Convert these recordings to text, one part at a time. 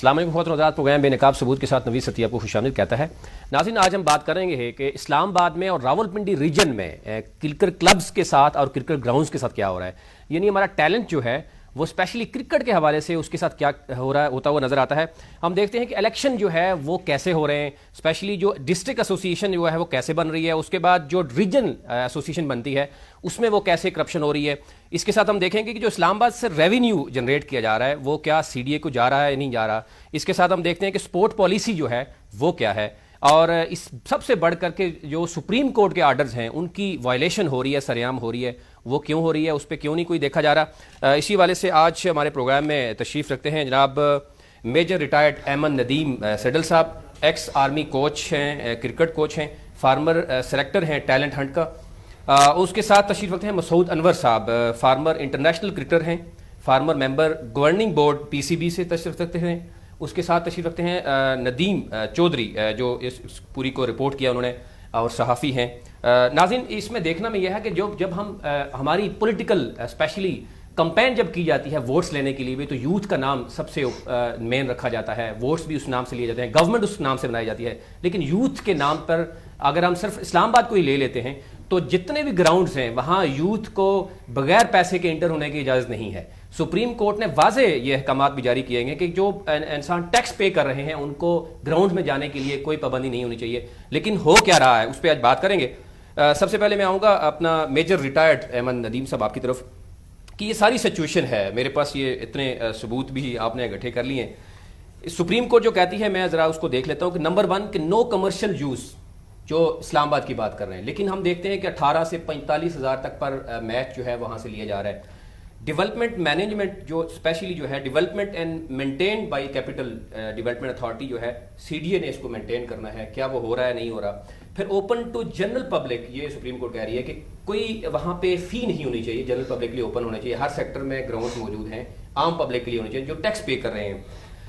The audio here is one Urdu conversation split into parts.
السلام علیکم خواتین و حضرات، پروگرام بے نقاب ثبوت کے ساتھ نوید ستیہ کو خوش آمدید کہتا ہے۔ ناظرین، آج ہم بات کریں گے کہ اسلام آباد میں اور راولپنڈی ریجن میں کرکٹ کلبز کے ساتھ اور کرکٹ گراؤنڈز کے ساتھ کیا ہو رہا ہے، یعنی ہمارا ٹیلنٹ جو ہے وہ اسپیشلی کرکٹ کے حوالے سے اس کے ساتھ کیا ہو رہا ہے ہوتا ہوا نظر آتا ہے۔ ہم دیکھتے ہیں کہ الیکشن جو ہے وہ کیسے ہو رہے ہیں، اسپیشلی جو ڈسٹرکٹ ایسوسیشن جو ہے وہ کیسے بن رہی ہے، اس کے بعد جو ریجن ایسوسیشن بنتی ہے اس میں وہ کیسے کرپشن ہو رہی ہے۔ اس کے ساتھ ہم دیکھیں گے کہ جو اسلام آباد سے ریونیو جنریٹ کیا جا رہا ہے وہ کیا سی ڈی اے کو جا رہا ہے یا نہیں جا رہا۔ اس کے ساتھ ہم دیکھتے ہیں کہ سپورٹ پالیسی جو ہے وہ کیا ہے، اور اس سب سے بڑھ کر کے جو سپریم کورٹ کے آرڈرز ہیں ان کی وائلیشن ہو رہی ہے، سریعام ہو رہی ہے، وہ کیوں ہو رہی ہے، اس پہ کیوں نہیں کوئی دیکھا جا رہا۔ اسی والے سے آج ہمارے پروگرام میں تشریف رکھتے ہیں جناب میجر ریٹائرڈ احمد ندیم سیڈل صاحب، ایکس آرمی کوچ ہیں، کرکٹ کوچ ہیں، فارمر سلیکٹر ہیں ٹیلنٹ ہنٹ کا۔ اس کے ساتھ تشریف رکھتے ہیں مسعود انور صاحب، فارمر انٹرنیشنل کرکٹر ہیں، فارمر ممبر گورننگ بورڈ پی سی بی سے تشریف رکھتے ہیں۔ اس کے ساتھ تشریف رکھتے ہیں ندیم چودھری، جو اس پوری کو رپورٹ کیا انہوں نے اور صحافی ہیں۔ ناظرین، اس میں دیکھنا میں یہ ہے کہ جب ہم ہماری پولیٹیکل اسپیشلی کمپین جب کی جاتی ہے ووٹس لینے کے لیے بھی، تو یوتھ کا نام سب سے مین رکھا جاتا ہے، ووٹس بھی اس نام سے لیے جاتے ہیں، گورنمنٹ اس نام سے بنائی جاتی ہے، لیکن یوتھ کے نام پر اگر ہم صرف اسلام آباد کو ہی لے لیتے ہیں تو جتنے بھی گراؤنڈز ہیں وہاں یوتھ کو بغیر پیسے کے انٹر ہونے کی اجازت نہیں ہے۔ سپریم کورٹ نے واضح یہ احکامات بھی جاری کیے ہیں کہ جو انسان ٹیکس پے کر رہے ہیں ان کو گراؤنڈ میں جانے کے لیے کوئی پابندی نہیں ہونی چاہیے، لیکن ہو کیا رہا ہے اس پہ آج بات کریں گے۔ سب سے پہلے میں آؤں گا اپنا میجر ریٹائرڈ احمد ندیم صاحب آپ کی طرف، کہ یہ ساری سچویشن ہے، میرے پاس یہ اتنے ثبوت بھی آپ نے اکٹھے کر لیے ہیں۔ سپریم کورٹ جو کہتی ہے، میں ذرا اس کو دیکھ لیتا ہوں کہ نمبر 1 کہ نو کمرشل یوز، جو اسلام آباد کی بات کر رہے ہیں، لیکن ہم دیکھتے ہیں کہ 18 سے 45 ہزار تک پر میچ جو ہے وہاں سے لیا جا رہا ہے۔ ڈیولپمنٹ مینجمنٹ جو اسپیشلی جو ہے development and maintained by capital development authority جو ہے سی ڈی اے نے اس کو مینٹین کرنا ہے، کیا وہ ہو رہا ہے نہیں ہو رہا۔ پھر اوپن ٹو جنرل پبلک، یہ سپریم کورٹ کہہ رہی ہے کہ کوئی وہاں پہ فی نہیں ہونی چاہیے، جنرل پبلک کے لیے اوپن ہونا چاہیے، ہر سیکٹر میں گراؤنڈ موجود ہیں، عام پبلک کے لیے ہونے چاہیے جو ٹیکس پے کر رہے ہیں،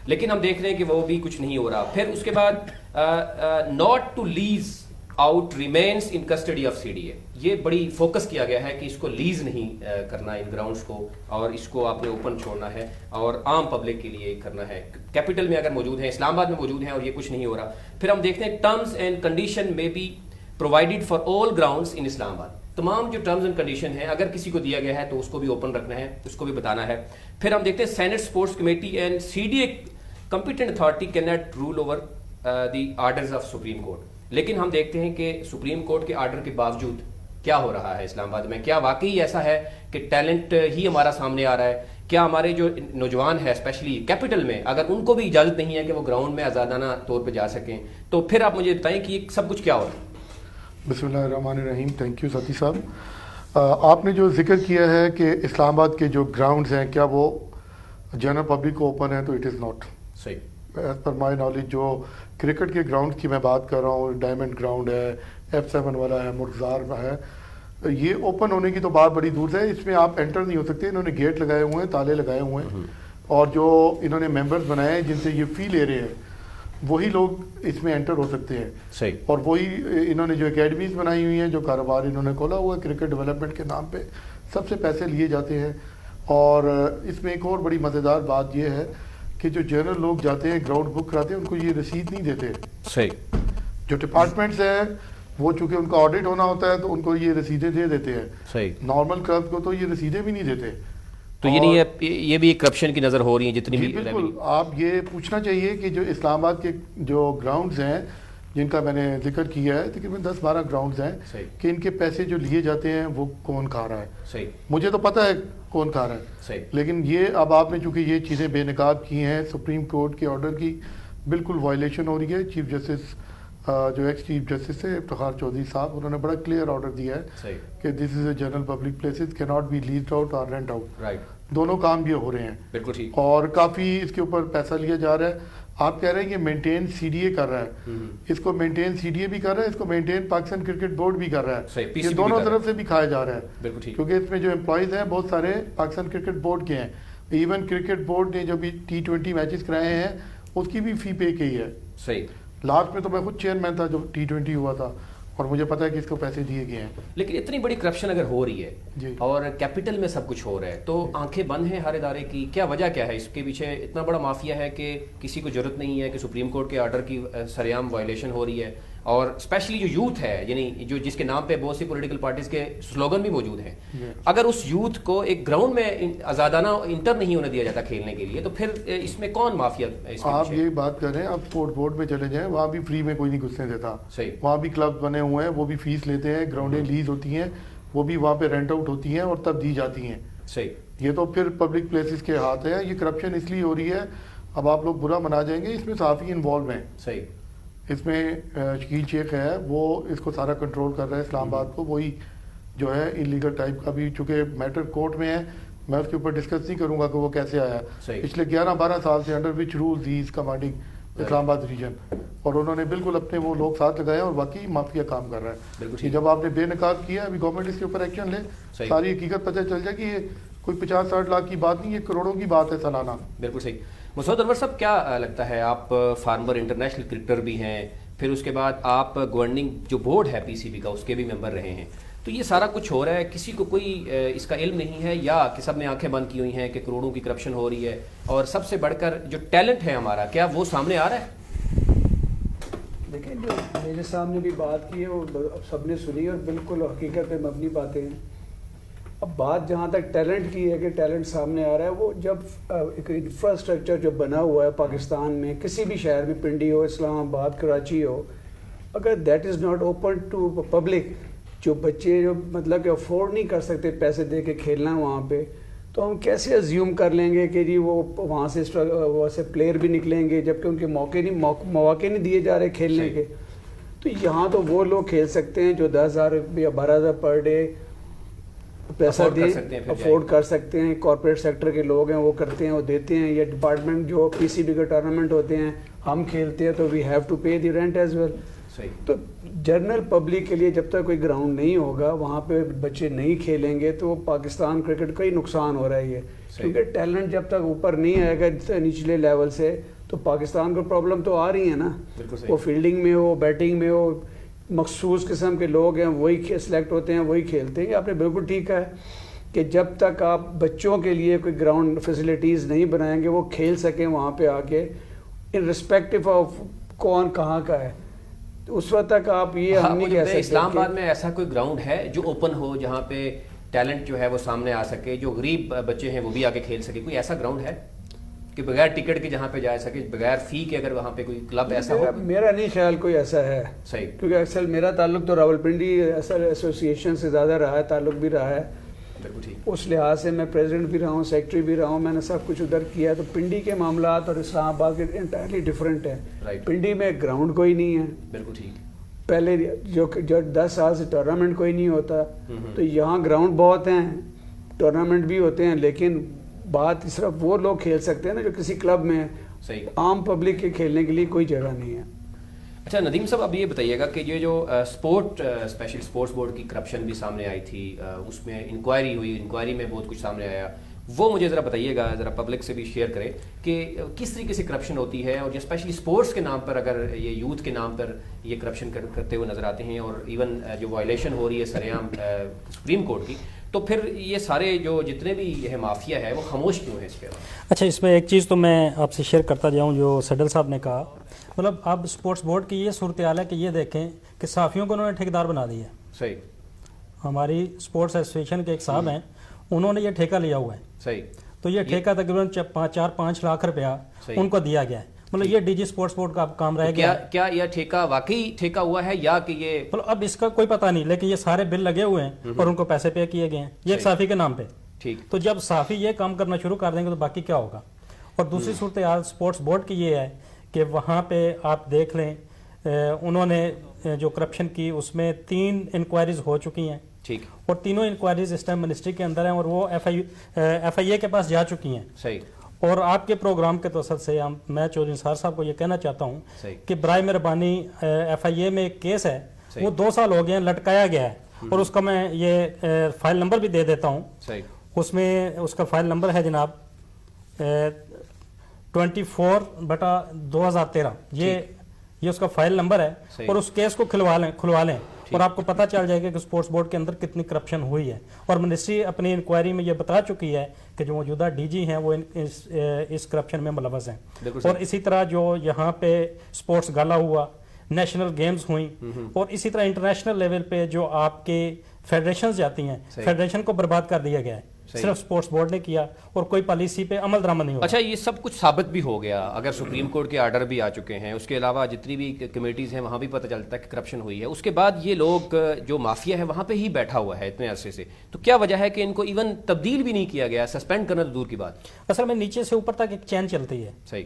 لیکن ہم دیکھ رہے ہیں کہ وہ بھی کچھ نہیں ہو رہا۔ پھر اس کے بعد not to lease out remains in custody of C D A, یہ بڑی فوکس کیا گیا ہے کہ اس کو لیز نہیں کرنا ان گراؤنڈز کو، اور اس کو آپ نے اوپن چھوڑنا ہے اور عام پبلک کے لیے کرنا ہے۔ کیپٹل میں اگر موجود ہیں، اسلام آباد میں موجود ہیں، اور یہ کچھ نہیں ہو رہا۔ پھر ہم دیکھتے ہیں ٹرمز اینڈ کنڈیشن میں be provided for all grounds in Islamabad, تمام جو ٹرمز اینڈ کنڈیشن ہیں اگر کسی کو دیا گیا ہے تو اس کو بھی اوپن رکھنا ہے، اس کو بھی بتانا ہے۔ پھر ہم دیکھتے ہیں senate sports committee and C D A competent authority can not rule over the orders of Supreme Court, لیکن ہم دیکھتے ہیں کہ سپریم کورٹ کے آرڈر کے باوجود کیا ہو رہا ہے اسلام آباد میں۔ کیا واقعی ایسا ہے کہ ٹیلنٹ ہی ہمارا سامنے آ رہا ہے؟ کیا ہمارے جو نوجوان ہیں اسپیشلی کیپٹل میں، اگر ان کو بھی اجازت نہیں ہے کہ وہ گراؤنڈ میں آزادانہ طور پہ جا سکیں، تو پھر آپ مجھے بتائیں کہ یہ سب کچھ کیا ہو رہا ہے؟ بسم اللہ الرحمن الرحیم۔ تھینک یو ستی صاحب۔ آپ نے جو ذکر کیا ہے کہ اسلام آباد کے جو گراؤنڈز ہیں کیا وہ جنرل پبلک کو اوپن ہے، تو اٹ از ناٹ صحیح۔ ایز پر مائی نالج جو کرکٹ کے گراؤنڈ کی میں بات کر رہا ہوں، ڈائمنڈ گراؤنڈ ہے، F7 والا ہے، مرغزار ہے، یہ اوپن ہونے کی تو بات بڑی دور سے ہے، اس میں آپ انٹر نہیں ہو سکتے۔ انہوں نے گیٹ لگائے ہوئے ہیں، تالے لگائے ہوئے ہیں، اور جو انہوں نے ممبرز بنائے ہیں جن سے یہ فی لے رہے ہیں وہی لوگ اس میں انٹر ہو سکتے ہیں۔ صحیح۔ اور وہی انہوں نے جو اکیڈمیز بنائی ہوئی ہیں، جو کاروبار انہوں نے کھولا ہوا ہے کرکٹ ڈیولپمنٹ کے نام پہ، سب سے پیسے لیے جاتے ہیں۔ اور اس میں ایک اور بڑی مزیدار بات یہ ہے کہ جو جنرل لوگ جاتے ہیں گراؤنڈ بک کراتے ہیں ان کو یہ رسید نہیں دیتے۔ صحیح۔ جو ڈپارٹمنٹس ہیں وہ چونکہ ان کا آڈٹ ہونا ہوتا ہے تو ان کو یہ رسیدیں دے دیتے ہیں، صحیح۔ نارمل کلب کو تو یہ رسیدیں بھی نہیں دیتے۔ تو یہ بھی کرپشن کی نظر ہو رہی ہے جتنی بھی؟ بالکل، آپ یہ پوچھنا چاہیے کہ جو اسلام آباد کے جو گراؤنڈز ہیں جن کا میں نے ذکر کیا ہے، تقریباً 10-12 گراؤنڈز ہیں، کہ ان کے پیسے جو لیے جاتے ہیں وہ کون کھا رہا ہے۔ صحیح۔ مجھے تو پتہ ہے کون کھا رہا ہے، صحیح، لیکن یہ اب آپ نے چونکہ یہ چیزیں بے نقاب کی ہیں، سپریم کورٹ کے آرڈر کی بالکل وائلیشن ہو رہی ہے۔ چیف جسٹس جو ایکس چیف جسٹس ہے افتخار چودھری صاحب، انہوں نے بڑا کلیئر آرڈر دیا ہے کہ دس is a general public places کی ناٹ بی لیزڈ آؤٹ اور رینٹ آؤٹ۔ رائٹ، دونوں کام یہ ہو رہے ہیں، بالکل ٹھیک، اور کافی اس کے اوپر پیسہ لیا جا رہا ہے۔ آپ کہہ رہے ہیں کہ مینٹین سی ڈی اے کر رہا ہے، اس کو مینٹین سی ڈی اے بھی کر رہا ہے، اس کو مینٹین پاکستان کرکٹ بورڈ بھی کر رہا ہے، یہ دونوں طرف سے بھی کھایا جا رہا ہے، بالکل ٹھیک، کیونکہ اس میں جو امپلائیز ہیں بہت سارے پاکستان کرکٹ بورڈ کے ہیں۔ ایون کرکٹ بورڈ نے جو بھی T20 میچز کرائے ہیں اس کی بھی فی پے کی ہے۔ صحیح۔ لاسٹ میں تو میں خود چیئرمین تھا جب T20 ہوا تھا، اور مجھے پتا ہے کہ اس کو پیسے دیے گئے ہیں. لیکن اتنی بڑی کرپشن اگر ہو رہی ہے اور کیپٹل میں سب کچھ ہو رہا ہے تو آنکھیں بند ہیں ہر ادارے کی. کیا وجہ کیا ہے اس کے پیچھے؟ اتنا بڑا مافیا ہے کہ کسی کو ضرورت نہیں ہے کہ سپریم کورٹ کے آرڈر کی سریعام وائلیشن ہو رہی ہے. اور اسپیشلی جو یوتھ ہے, یعنی جو جس کے نام پہ بہت سی پولیٹیکل پارٹیز کے سلوگن بھی موجود ہیں, اگر اس یوتھ کو ایک گراؤنڈ میں آزادانہ انٹر نہیں ہونے دیا جاتا کھیلنے کے لیے, تو پھر اس میں کون مافیا؟ آپ یہ بات کر رہے ہیں, آپ اسپورٹ بورڈ میں چلے جائیں, وہاں بھی فری میں کوئی نہیں گھسنے دیتا. وہاں بھی کلب بنے ہوئے ہیں, وہ بھی فیس لیتے ہیں, گراؤنڈیں لیز ہوتی ہیں, وہ بھی وہاں پہ رینٹ آؤٹ ہوتی ہیں اور تب دی جاتی ہیں. یہ تو پھر پبلک پلیسز کے ہاتھ ہے. یہ کرپشن اس لیے ہو رہی ہے, اب آپ لوگ برا منا جائیں گے, اس میں صحافی انوالو ہیں. اس میں شکیل شیخ ہے, وہ اس کو سارا کنٹرول کر رہا ہے اسلام آباد کو. وہی جو ہے انلیگل ٹائپ کا بھی, چونکہ میٹر کورٹ میں ہے, میں اس کے اوپر ڈسکس نہیں کروں گا کہ وہ کیسے آیا. پچھلے 11-12 سال سے under which rules he is commanding Islamabad region, اور انہوں نے بالکل اپنے وہ لوگ ساتھ لگائے اور واقعی مافیا کام کر رہا ہے. جب آپ نے بے نقاب کیا, ابھی گورنمنٹ اس کے اوپر ایکشن لے, ساری حقیقت پتہ چل جائے کہ یہ کوئی 50-60 لاکھ کی بات نہیں, یہ کروڑوں کی بات ہے سالانہ. بالکل صحیح. مسعود انور صاحب, کیا لگتا ہے, آپ فارمر انٹرنیشنل کرکٹر بھی ہیں, پھر اس کے بعد آپ گورننگ جو بورڈ ہے پی سی بی کا اس کے بھی ممبر رہے ہیں, تو یہ سارا کچھ ہو رہا ہے, کسی کو کوئی اس کا علم نہیں ہے, یا کہ سب نے آنکھیں بند کی ہوئی ہیں کہ کروڑوں کی کرپشن ہو رہی ہے, اور سب سے بڑھ کر جو ٹیلنٹ ہے ہمارا, کیا وہ سامنے آ رہا ہے؟ دیکھیں, جو میرے سامنے بھی بات کی ہے وہ سب نے سنی اور بالکل حقیقت پہ مبنی باتیں ہیں. اب بات جہاں تک ٹیلنٹ کی ہے کہ ٹیلنٹ سامنے آ رہا ہے, وہ جب ایک انفراسٹرکچر جو بنا ہوا ہے پاکستان میں, کسی بھی شہر میں, پنڈی ہو, اسلام آباد, کراچی ہو, اگر that is not open to public, جو بچے جو مطلب کہ افورڈ نہیں کر سکتے پیسے دے کے کھیلنا وہاں پہ, تو ہم کیسے ازیوم کر لیں گے کہ جی وہ وہاں سے پلیئر بھی نکلیں گے, جبکہ ان کے مواقع نہیں دیے جا رہے کھیلنے کے. تو یہاں تو وہ لوگ کھیل سکتے ہیں جو 10,000 یا 12,000 پر ڈے پیسہ دے افورڈ کر سکتے ہیں. کارپوریٹ سیکٹر کے لوگ ہیں, وہ کرتے ہیں, وہ دیتے ہیں. یا ڈپارٹمنٹ جو پی سی بی کے ٹورنامنٹ ہوتے ہیں, ہم کھیلتے ہیں, تو we have to pay the rent as well. تو جنرل پبلک کے لیے جب تک کوئی گراؤنڈ نہیں ہوگا, وہاں پہ بچے نہیں کھیلیں گے, تو پاکستان کرکٹ کا ہی نقصان ہو رہا ہے. یہ کیونکہ ٹیلنٹ جب تک اوپر نہیں آئے گا نچلے لیول سے, تو پاکستان کو پرابلم تو آ رہی ہے نا. وہ فیلڈنگ میں ہو, بیٹنگ میں ہو, مخصوص قسم کے لوگ ہیں وہی سلیکٹ ہوتے ہیں, وہی کھیلتے ہیں. آپ نے بالکل ٹھیک ہے کہ جب تک آپ بچوں کے لیے کوئی گراؤنڈ فیسلٹیز نہیں بنائیں گے, وہ کھیل سکیں وہاں پہ آ کے, ان رسپیکٹو آف کون کہاں کا ہے, اس وقت تک آپ یہ ہم نہیں کہہ سکتے. اسلام آباد میں ایسا کوئی گراؤنڈ ہے جو اوپن ہو, جہاں پہ ٹیلنٹ جو ہے وہ سامنے آ سکے, جو غریب بچے ہیں وہ بھی آ کے کھیل سکے؟ کوئی ایسا گراؤنڈ ہے کہ بغیر ٹکٹ کے جہاں پہ جا سکے, بغیر فی کے, اگر وہاں پہ کوئی کلب ایسا ہو؟ میرا نہیں خیال کوئی ایسا ہے. صحیح. کیونکہ اکثر میرا تعلق تو راولپنڈی ایسوسیشن سے زیادہ رہا ہے, تعلق بھی رہا ہے. اس لحاظ سے میں پریزیڈنٹ بھی رہا ہوں, سیکرٹری بھی رہا ہوں, میں نے سب کچھ ادھر کیا ہے. تو پنڈی کے معاملات اور اسلام آباد کے انٹائرلی ڈفرینٹ ہیں. پنڈی میں گراؤنڈ کوئی نہیں ہے. بالکل ٹھیک. پہلے جو 10 سال سے ٹورنامنٹ کوئی نہیں ہوتا, تو یہاں گراؤنڈ بہت ہیں, ٹورنامنٹ بھی ہوتے ہیں, لیکن بات صرف وہ لوگ کھیل سکتے ہیں نا جو کسی کلب میں. عام پبلک کے کھیلنے کے لیے کوئی جگہ نہیں ہے. اچھا ندیم صاحب, اب یہ بتائیے گا کہ یہ جو اسپیشل اسپورٹس بورڈ کی کرپشن بھی سامنے آئی تھی, اس میں انکوائری ہوئی, انکوائری میں بہت کچھ سامنے آیا, وہ مجھے ذرا بتائیے گا, ذرا پبلک سے بھی شیئر کریں کہ کس طریقے سے کرپشن ہوتی ہے, اور جو اسپیشلی اسپورٹس کے نام پر اگر یہ یوتھ کے نام پر یہ کرپشن کرتے ہوئے نظر آتے ہیں, اور ایون جو وائلیشن ہو رہی ہے سریعام سپریم کورٹ کی, تو پھر یہ سارے جو جتنے بھی یہ مافیا ہے وہ خاموش کیوں ہے اس کے؟ اچھا, اس میں ایک چیز تو میں آپ سے شیئر کرتا جاؤں, جو سڈل صاحب نے کہا, مطلب اب اسپورٹس بورڈ کی یہ صورتحال ہے کہ یہ دیکھیں کہ صحافیوں کو انہوں نے ٹھیکیدار بنا دیا ہے. صحیح. ہماری اسپورٹس ایسوسیشن کے ایک صاحب ہیں, انہوں نے یہ ٹھیکہ لیا ہوا ہے. صحیح. تو یہ ٹھیکہ تقریباً 4-5 لاکھ روپیہ ان کو دیا گیا ہے. مطلب یہ ڈی جی اسپورٹس بورڈ کا کام رہے گا. کیا یہ ٹھیکہ واقعی ٹھیکہ ہوا ہے, یا کہ یہ مطلب اب اس کا کوئی پتہ نہیں, لیکن یہ سارے بل لگے ہوئے ہیں اور ان کو پیسے پے کیے گئے ہیں, یہ ایک صحافی کے نام پہ. ٹھیک. تو جب صحافی یہ کام کرنا شروع کر دیں گے تو باقی کیا ہوگا. اور دوسری صورتحال اسپورٹس بورڈ کی یہ ہے کہ وہاں پہ آپ دیکھ لیں, انہوں نے جو کرپشن کی اس میں 3 انکوائریز ہو چکی ہیں. ٹھیک. اور تینوں انکوائریز اس ٹائم منسٹری کے اندر ہیں, اور وہ ایف آئی اے کے پاس جا چکی ہیں. صحیح. اور آپ کے پروگرام کے توسط سے میں چودھری نثار صاحب کو یہ کہنا چاہتا ہوں کہ برائے مہربانی ایف آئی اے میں ایک کیس ہے, وہ 2 سال ہو گئے ہیں, لٹکایا گیا ہے, اور اس کا میں یہ فائل نمبر بھی دے دیتا ہوں. اس میں اس کا فائل نمبر ہے جناب 24/2013, یہ اس کا فائل نمبر ہے. اور اس کیس کو کھلوا لیں, اور آپ کو پتہ چل جائے گا کہ اسپورٹس بورڈ کے اندر کتنی کرپشن ہوئی ہے. اور منسٹری اپنی انکوائری میں یہ بتا چکی ہے کہ جو موجودہ ڈی جی ہیں وہ اس کرپشن میں ملوث ہیں. اور اسی طرح جو یہاں پہ اسپورٹس گالا ہوا, نیشنل گیمز ہوئیں, اور اسی طرح انٹرنیشنل لیول پہ جو آپ کے فیڈریشنز جاتی ہیں, فیڈریشن کو برباد کر دیا گیا ہے. صرف سپورٹس بورڈ نے کیا اور کوئی پالیسی پہ عمل درآمد نہیں ہوا. اچھا, یہ سب کچھ ثابت بھی ہو گیا, اگر سپریم کورٹ کے آرڈر بھی آ چکے ہیں, اس کے علاوہ جتنی بھی کمیٹیز ہیں وہاں بھی پتہ چلتا ہے کہ کرپشن ہوئی ہے, اس کے بعد یہ لوگ جو مافیا ہے وہاں پہ ہی بیٹھا ہوا ہے اتنے عرصے سے, تو کیا وجہ ہے کہ ان کو ایون تبدیل بھی نہیں کیا گیا, سسپینڈ کرنا تو دور کی بات. اصل میں نیچے سے اوپر تک ایک چین چلتی ہے. صحیح.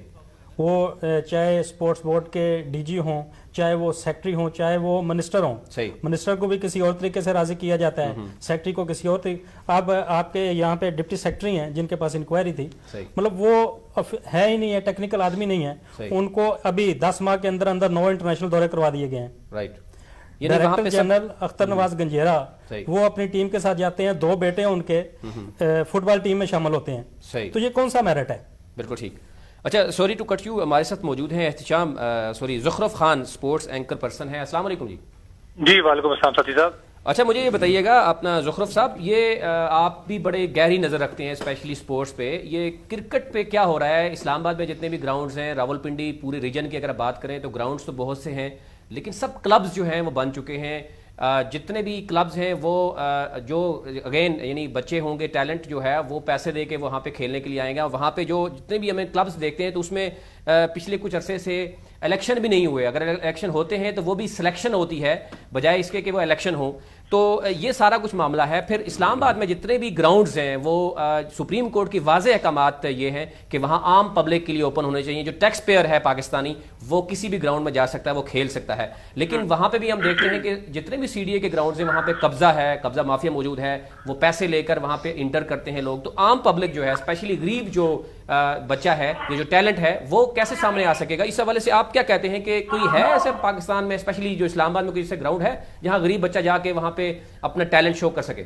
وہ چاہے اسپورٹس بورڈ کے ڈی جی ہوں, چاہے وہ سیکٹری ہوں, چاہے وہ منسٹر ہوں. صحیح. منسٹر کو بھی کسی اور طریقے سے راضی کیا جاتا ہے, سیکٹری کو کسی اور طریقے. اب آپ کے یہاں پہ ڈپٹی سیکٹری ہیں جن کے پاس انکوائری تھی, مطلب وہ ہے ہی نہیں ہے, ٹیکنیکل آدمی نہیں ہے, ان کو ابھی 10 ماہ کے اندر 9 انٹرنیشنل دورے کروا دیے گئے ہیں. رائٹ. ڈائریکٹر جنرل اختر نواز گنجیرا وہ اپنی ٹیم کے ساتھ جاتے ہیں, 2 بیٹے ہیں ان کے فٹ بال ٹیم میں شامل ہوتے ہیں. تو یہ کون سا میرٹ ہے؟ بالکل ٹھیک. اچھا, سوری ٹو کٹ یو, ہمارے ساتھ موجود ہیں زخرف خان, اسپورٹس اینکر پرسن ہے. السلام علیکم. جی وعلیکم السلام ساتھی صاحب. اچھا, مجھے یہ بتائیے گا اپنا زخرف صاحب, یہ آپ بھی بڑے گہری نظر رکھتے ہیں اسپیشلی اسپورٹس پہ, یہ کرکٹ پہ کیا ہو رہا ہے اسلام آباد میں؟ جتنے بھی گراؤنڈز ہیں, راول پنڈی پورے ریجن کی اگر بات کریں تو گراؤنڈز تو بہت سے ہیں, لیکن سب کلبز جو ہیں وہ بن چکے ہیں. جتنے بھی کلبز ہیں وہ جو اگین یعنی بچے ہوں گے, ٹیلنٹ جو ہے وہ پیسے دے کے وہاں پہ کھیلنے کے لیے آئیں گا. وہاں پہ جو جتنے بھی ہمیں کلبز دیکھتے ہیں تو اس میں پچھلے کچھ عرصے سے الیکشن بھی نہیں ہوئے. اگر الیکشن ہوتے ہیں تو وہ بھی سلیکشن ہوتی ہے بجائے اس کے کہ وہ الیکشن ہوں. تو یہ سارا کچھ معاملہ ہے. پھر اسلام آباد میں جتنے بھی گراؤنڈز ہیں وہ سپریم کورٹ کی واضح احکامات یہ ہیں کہ وہاں عام پبلک کے لیے اوپن ہونے چاہیے. جو ٹیکس پیئر ہے پاکستانی وہ کسی بھی گراؤنڈ میں جا سکتا ہے, وہ کھیل سکتا ہے. لیکن وہاں پہ بھی ہم دیکھتے ہیں کہ جتنے بھی سی ڈی اے کے گراؤنڈز ہیں وہاں پہ قبضہ ہے, قبضہ مافیا موجود ہے, وہ پیسے لے کر وہاں پہ انٹر کرتے ہیں لوگ. تو عام پبلک جو ہے, اسپیشلی غریب جو بچہ ہے, یہ جو ٹیلنٹ ہے, وہ کیسے سامنے آ سکے گا؟ اس حوالے سے آپ کیا کہتے ہیں کہ کوئی ہے ایسے پاکستان میں, اسپیشلی جو اسلام آباد میں کوئی ایسے گراؤنڈ ہے جہاں غریب بچہ جا کے وہاں پہ اپنا ٹیلنٹ شو کر سکے؟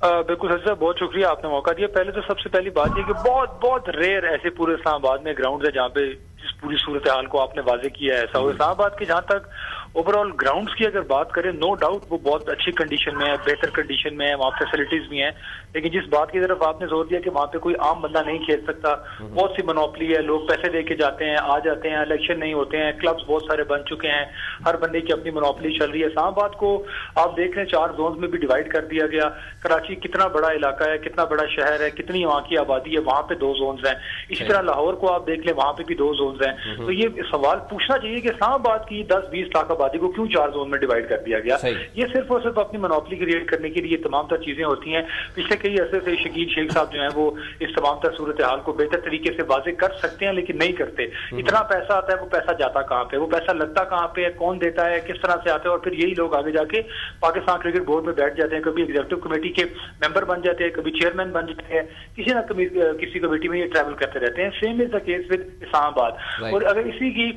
بالکل سر صاحب, بہت شکریہ, آپ نے موقع دیا. پہلے تو سب سے پہلی بات یہ کہ بہت بہت ریئر ایسے پورے اسلام آباد میں گراؤنڈ ہے جہاں پہ جس پوری صورتحال کو آپ نے واضح کیا ہے ایسا ہو. اسلام آباد کے جہاں تک اوور آل گراؤنڈز کی اگر بات کریں, نو ڈاؤٹ وہ بہت اچھی کنڈیشن میں ہے, بہتر کنڈیشن میں ہے, وہاں فیسلٹیز بھی ہیں. لیکن جس بات کی طرف آپ نے زور دیا کہ وہاں پہ کوئی عام بندہ نہیں کھیل سکتا, بہت سی منوپلی ہے, لوگ پیسے دے کے جاتے ہیں, آ جاتے ہیں, الیکشن نہیں ہوتے ہیں, کلبز بہت سارے بن چکے ہیں, ہر بندے کی اپنی منوپلی چل رہی ہے. اسلام آباد کو آپ دیکھ رہے ہیں 4 زونز میں بھی ڈیوائڈ کر دیا گیا. کراچی کتنا بڑا علاقہ ہے, کتنا بڑا شہر ہے, کتنی وہاں کی آبادی ہے, وہاں پہ 2 زونز ہیں. اسی طرح لاہور کو آپ دیکھ لیں, وہاں پہ بھی 2 زونز ہیں. تو یہ سوال پوچھنا چاہیے کہ اسلام آباد کی 10-20 لاکھ آبادی کو کیوں 4 زون میں ڈیوائڈ کر دیا گیا؟ یہ صرف اور صرف اپنی منوپلی کریٹ کرنے کے لیے تمام تر چیزیں ہوتی ہیں. پچھلے کئی عرصے سے شکیل شیخ صاحب جو ہیں وہ اس تمام تر صورتحال کو بہتر طریقے سے واضح کر سکتے ہیں, لیکن نہیں کرتے. اتنا پیسہ آتا ہے, وہ پیسہ جاتا کہاں پہ, وہ پیسہ لگتا کہاں پہ ہے, کون دیتا ہے, کس طرح سے آتا ہے, اور پھر یہی لوگ آگے جا کے پاکستان کرکٹ بورڈ میں بیٹھ جاتے ہیں, کبھی ایگزیکٹو کمیٹی کے ممبر بن جاتے ہیں, کبھی چیئرمین بن جاتے ہیں, کسی نہ کسی کمیٹی میں یہ ٹریول کرتے رہتے ہیں. Same is the case with Islamabad. اور اگر اسی کی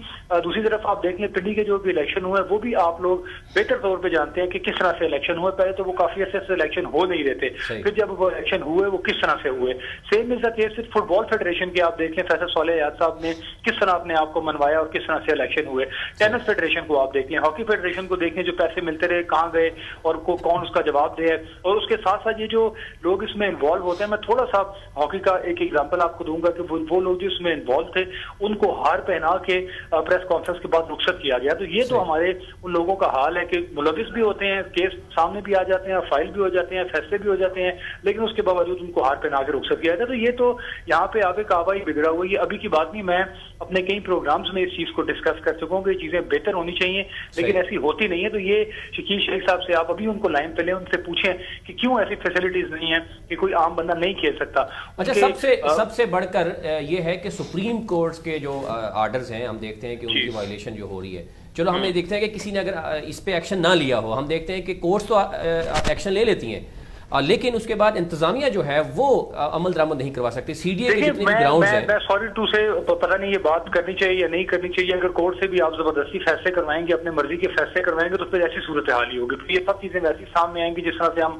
دوسری طرف آپ دیکھ لیں, پنڈی کے جو بھی الیکشن ہوئے وہ بھی آپ لوگ بہتر طور پہ جانتے ہیں کہ کس طرح سے الیکشن ہوئے. پہلے تو وہ کافی عرصے سے الیکشن ہو نہیں رہے تھے, پھر جب وہ الیکشن ہوئے وہ کس طرح سے ہوئے. Same is the case football federation کے آپ دیکھ لیں, فیصل صالح یاد صاحب نے کس طرح اپنے آپ کو منوایا اور کس طرح سے الیکشن ہوئے. ٹینس فیڈریشن کو آپ دیکھ لیں, ہاکی فیڈریشن کو دیکھ لیں, جو پیسے ملتے رہے کہاں گئے اور کون اس کا جواب دے. اور اس کے ساتھ ساتھ یہ جو لوگ اس میں انوالو ہوتے ہیں, میں تھوڑا سا ہاکی کا ایک ایگزامپل آپ کو دوں گا کہ وہ لوگ جو اس میں انوالو تھے ان کو ہار پہنا کے پریس کانفرنس کے بعد رخصت کیا گیا. تو یہ تو ہمارے ان لوگوں کا حال ہے کہ ملوث بھی ہوتے ہیں, کیس سامنے بھی آ جاتے ہیں, فائل بھی ہو جاتے ہیں, فیصلے بھی ہو جاتے ہیں, لیکن اس کے باوجود ان کو ہار پہنا کے رخصت کیا جاتا ہے. تو یہ تو یہاں پہ آگے کعبہ ہی بگڑا ہوا. یہ ابھی کی بات نہیں, میں اپنے کئی پروگرامز میں اس چیز کو ڈسکس کر چکا ہوں کہ یہ چیزیں بہتر ہونی چاہیے, لیکن ایسی ہوتی نہیں ہے. تو یہ شکیل شیخ صاحب سے آپ ابھی ان کو لائن پہ لیں, ان سے پوچھیں کہ کیوں ایسی فیسلٹیز نہیں ہیں کہ کوئی عام بندہ نہیں کھیل سکتا. اچھا, سب سے بڑھ کر یہ ہے کہ سپریم کورٹس کے جو آرڈرز ہیں, ہم دیکھتے ہیں کہ ان کی وائلیشن جو ہو رہی ہے. چلو ہم یہ دیکھتے ہیں کہ کسی نے اگر اس پہ ایکشن نہ لیا ہو, ہم دیکھتے ہیں کہ کورٹس تو ایکشن لے لیتی ہیں, لیکن اس کے بعد انتظامیہ جو ہے وہ عمل درآمد نہیں کروا سکتی. سی ڈی اے کے جتنے بھی گراؤنڈز ہیں, میں سوری ٹو سے پتہ نہیں یہ بات کرنی چاہیے یا نہیں کرنی چاہیے. اگر کورٹ سے بھی آپ زبردستی فیصلے کروائیں گے, اپنے مرضی کے فیصلے کروائیں گے, تو پھر ایسی صورتحال ہی ہوگی. پھر یہ سب چیزیں ویسی سامنے آئیں گی جس طرح سے ہم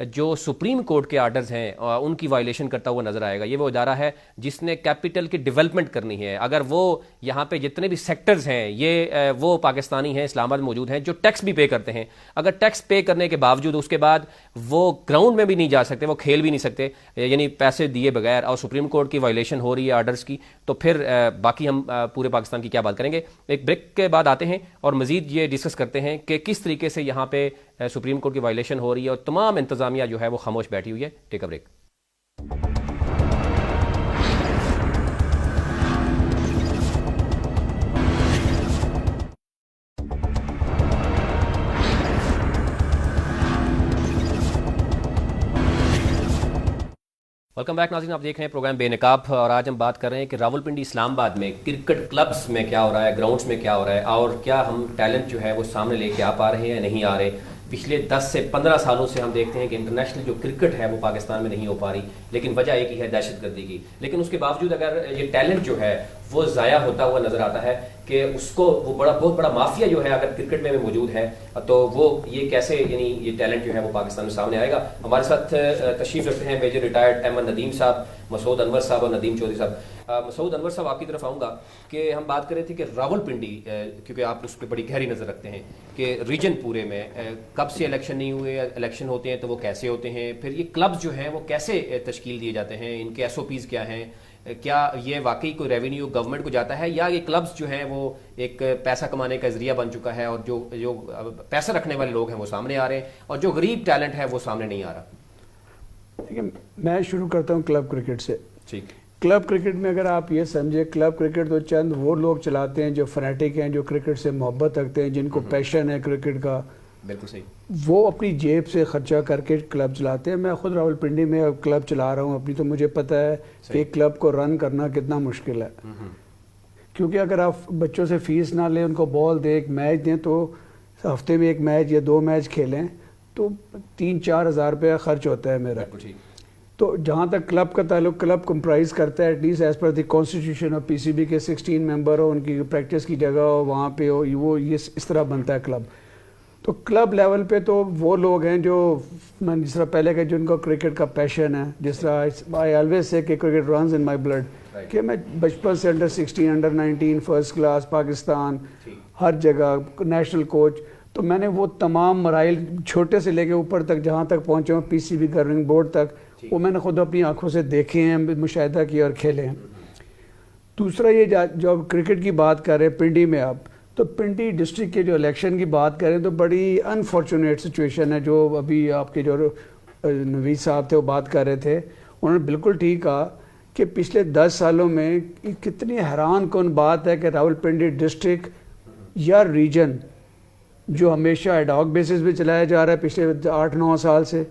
جو سپریم کورٹ کے آرڈرز ہیں ان کی وائلیشن کرتا ہوا نظر آئے گا. یہ وہ ادارہ ہے جس نے کیپٹل کی ڈیولپمنٹ کرنی ہے. اگر وہ یہاں پہ جتنے بھی سیکٹرز ہیں یہ وہ پاکستانی ہیں, اسلام آباد میں موجود ہیں, جو ٹیکس بھی پے کرتے ہیں, اگر ٹیکس پے کرنے کے باوجود اس کے بعد وہ گراؤنڈ میں بھی نہیں جا سکتے, وہ کھیل بھی نہیں سکتے, یعنی پیسے دیے بغیر, اور سپریم کورٹ کی وائلیشن ہو رہی ہے آرڈرز کی, تو پھر باقی ہم پورے پاکستان کی کیا بات کریں گے. ایک بریک کے بعد آتے ہیں اور مزید یہ ڈسکس کرتے ہیں کہ کس طریقے سے یہاں پہ سپریم کورٹ کی وائلیشن ہو رہی ہے اور تمام انتظامیہ جو ہے وہ خاموش بیٹھی ہوئی ہے. ٹیک اے بریک. ویلکم بیک ناظرین, آپ دیکھ رہے ہیں پروگرام بے نقاب, اور آج ہم بات کر رہے ہیں کہ راولپنڈی اسلام آباد میں کرکٹ کلبز میں کیا ہو رہا ہے, گراؤنڈز میں کیا ہو رہا ہے, اور کیا ہم ٹیلنٹ جو ہے وہ سامنے لے کے آ پا رہے ہیں یا نہیں آ رہے. پچھلے 10 سے 15 سالوں سے ہم دیکھتے ہیں کہ انٹرنیشنل جو کرکٹ ہے وہ پاکستان میں نہیں ہو پا رہی, لیکن وجہ ایک ہی ہے, دہشت گردی کی. لیکن اس کے باوجود اگر یہ ٹیلنٹ جو ہے وہ ضائع ہوتا ہوا نظر آتا ہے کہ اس کو وہ بہت بڑا مافیا جو ہے اگر کرکٹ میں موجود ہے, تو وہ یہ کیسے, یعنی یہ ٹیلنٹ جو ہے وہ پاکستان میں سامنے آئے گا. ہمارے ساتھ تشریف رکھتے ہیں میجر ریٹائرڈ احمد ندیم صاحب, مسعود انور صاحب اور ندیم چودھری صاحب. مسعود انور صاحب, آپ کی طرف آؤں گا کہ ہم بات کر رہے تھے کہ راولپنڈی, کیونکہ آپ اس پہ بڑی گہری نظر رکھتے ہیں, کہ ریجن پورے میں کب سے الیکشن نہیں ہوئے, الیکشن ہوتے ہیں تو وہ کیسے ہوتے ہیں, پھر یہ کلبز جو ہیں وہ کیسے تشکیل دیے جاتے ہیں, ان کے SOPs کیا ہیں, کیا یہ واقعی کوئی ریونیو گورنمنٹ کو جاتا ہے, یا یہ کلبز جو ہیں وہ ایک پیسہ کمانے کا ذریعہ بن چکا ہے, اور جو پیسہ رکھنے والے لوگ ہیں وہ سامنے آ رہے ہیں, اور جو غریب ٹیلنٹ ہے وہ سامنے نہیں آ رہا. دیکھیں, میں شروع کرتا ہوں کلب کرکٹ سے. ٹھیک. کلب کرکٹ میں اگر آپ یہ سمجھے, کلب کرکٹ تو چند وہ لوگ چلاتے ہیں جو فنیٹک ہیں, جو کرکٹ سے محبت رکھتے ہیں, جن کو پیشن ہے کرکٹ کا. بالکل صحیح. وہ اپنی جیب سے خرچہ کر کے کلب چلاتے ہیں. میں خود راولپنڈی میں کلب چلا رہا ہوں اپنی, تو مجھے پتہ ہے کہ ایک کلب کو رن کرنا کتنا مشکل ہے. کیونکہ اگر آپ بچوں سے فیس نہ لیں, ان کو بال دیں, ایک میچ دیں, تو ہفتے میں 1 میچ یا 2 میچ کھیلیں تو 3-4 ہزار روپیہ خرچ ہوتا ہے میرا. تو جہاں تک کلب کا تعلق, کلب کمپرائز کرتا ہے at least as per the constitution of PCB کے 16 ممبر ہو, ان کی پریکٹس کی جگہ ہو, وہاں پہ ہو, وہ یہ اس طرح بنتا ہے کلب. تو کلب لیول پہ تو وہ لوگ ہیں جو میں جس طرح پہلے کہ جن کو کرکٹ کا پیشن ہے, جس طرح آئی آلویز سے کہ cricket runs in my blood, کہ میں بچپن سے under-16 under-19 first class Pakistan ہر جگہ نیشنل کوچ, تو میں نے وہ تمام مراحل چھوٹے سے لے کے اوپر تک جہاں تک پہنچا ہوں PCB گورننگ بورڈ تک, وہ میں نے خود اپنی آنکھوں سے دیکھے ہیں, مشاہدہ کیا اور کھیلے ہیں. دوسرا یہ جو کرکٹ کی بات کر رہے ہیں پنڈی میں آپ, تو پنڈی ڈسٹرکٹ کے جو الیکشن کی بات کریں تو بڑی انفارچونیٹ سچویشن ہے. جو ابھی آپ کے جو نوید صاحب تھے وہ بات کر رہے تھے, انہوں نے بالکل ٹھیک کہا کہ پچھلے 10 سالوں میں کتنی حیران کن بات ہے کہ راولپنڈی ڈسٹرکٹ یا ریجن جو ہمیشہ ایڈ ہاک بیسس پہ چلایا جا رہا ہے پچھلے 8-9 سال سے,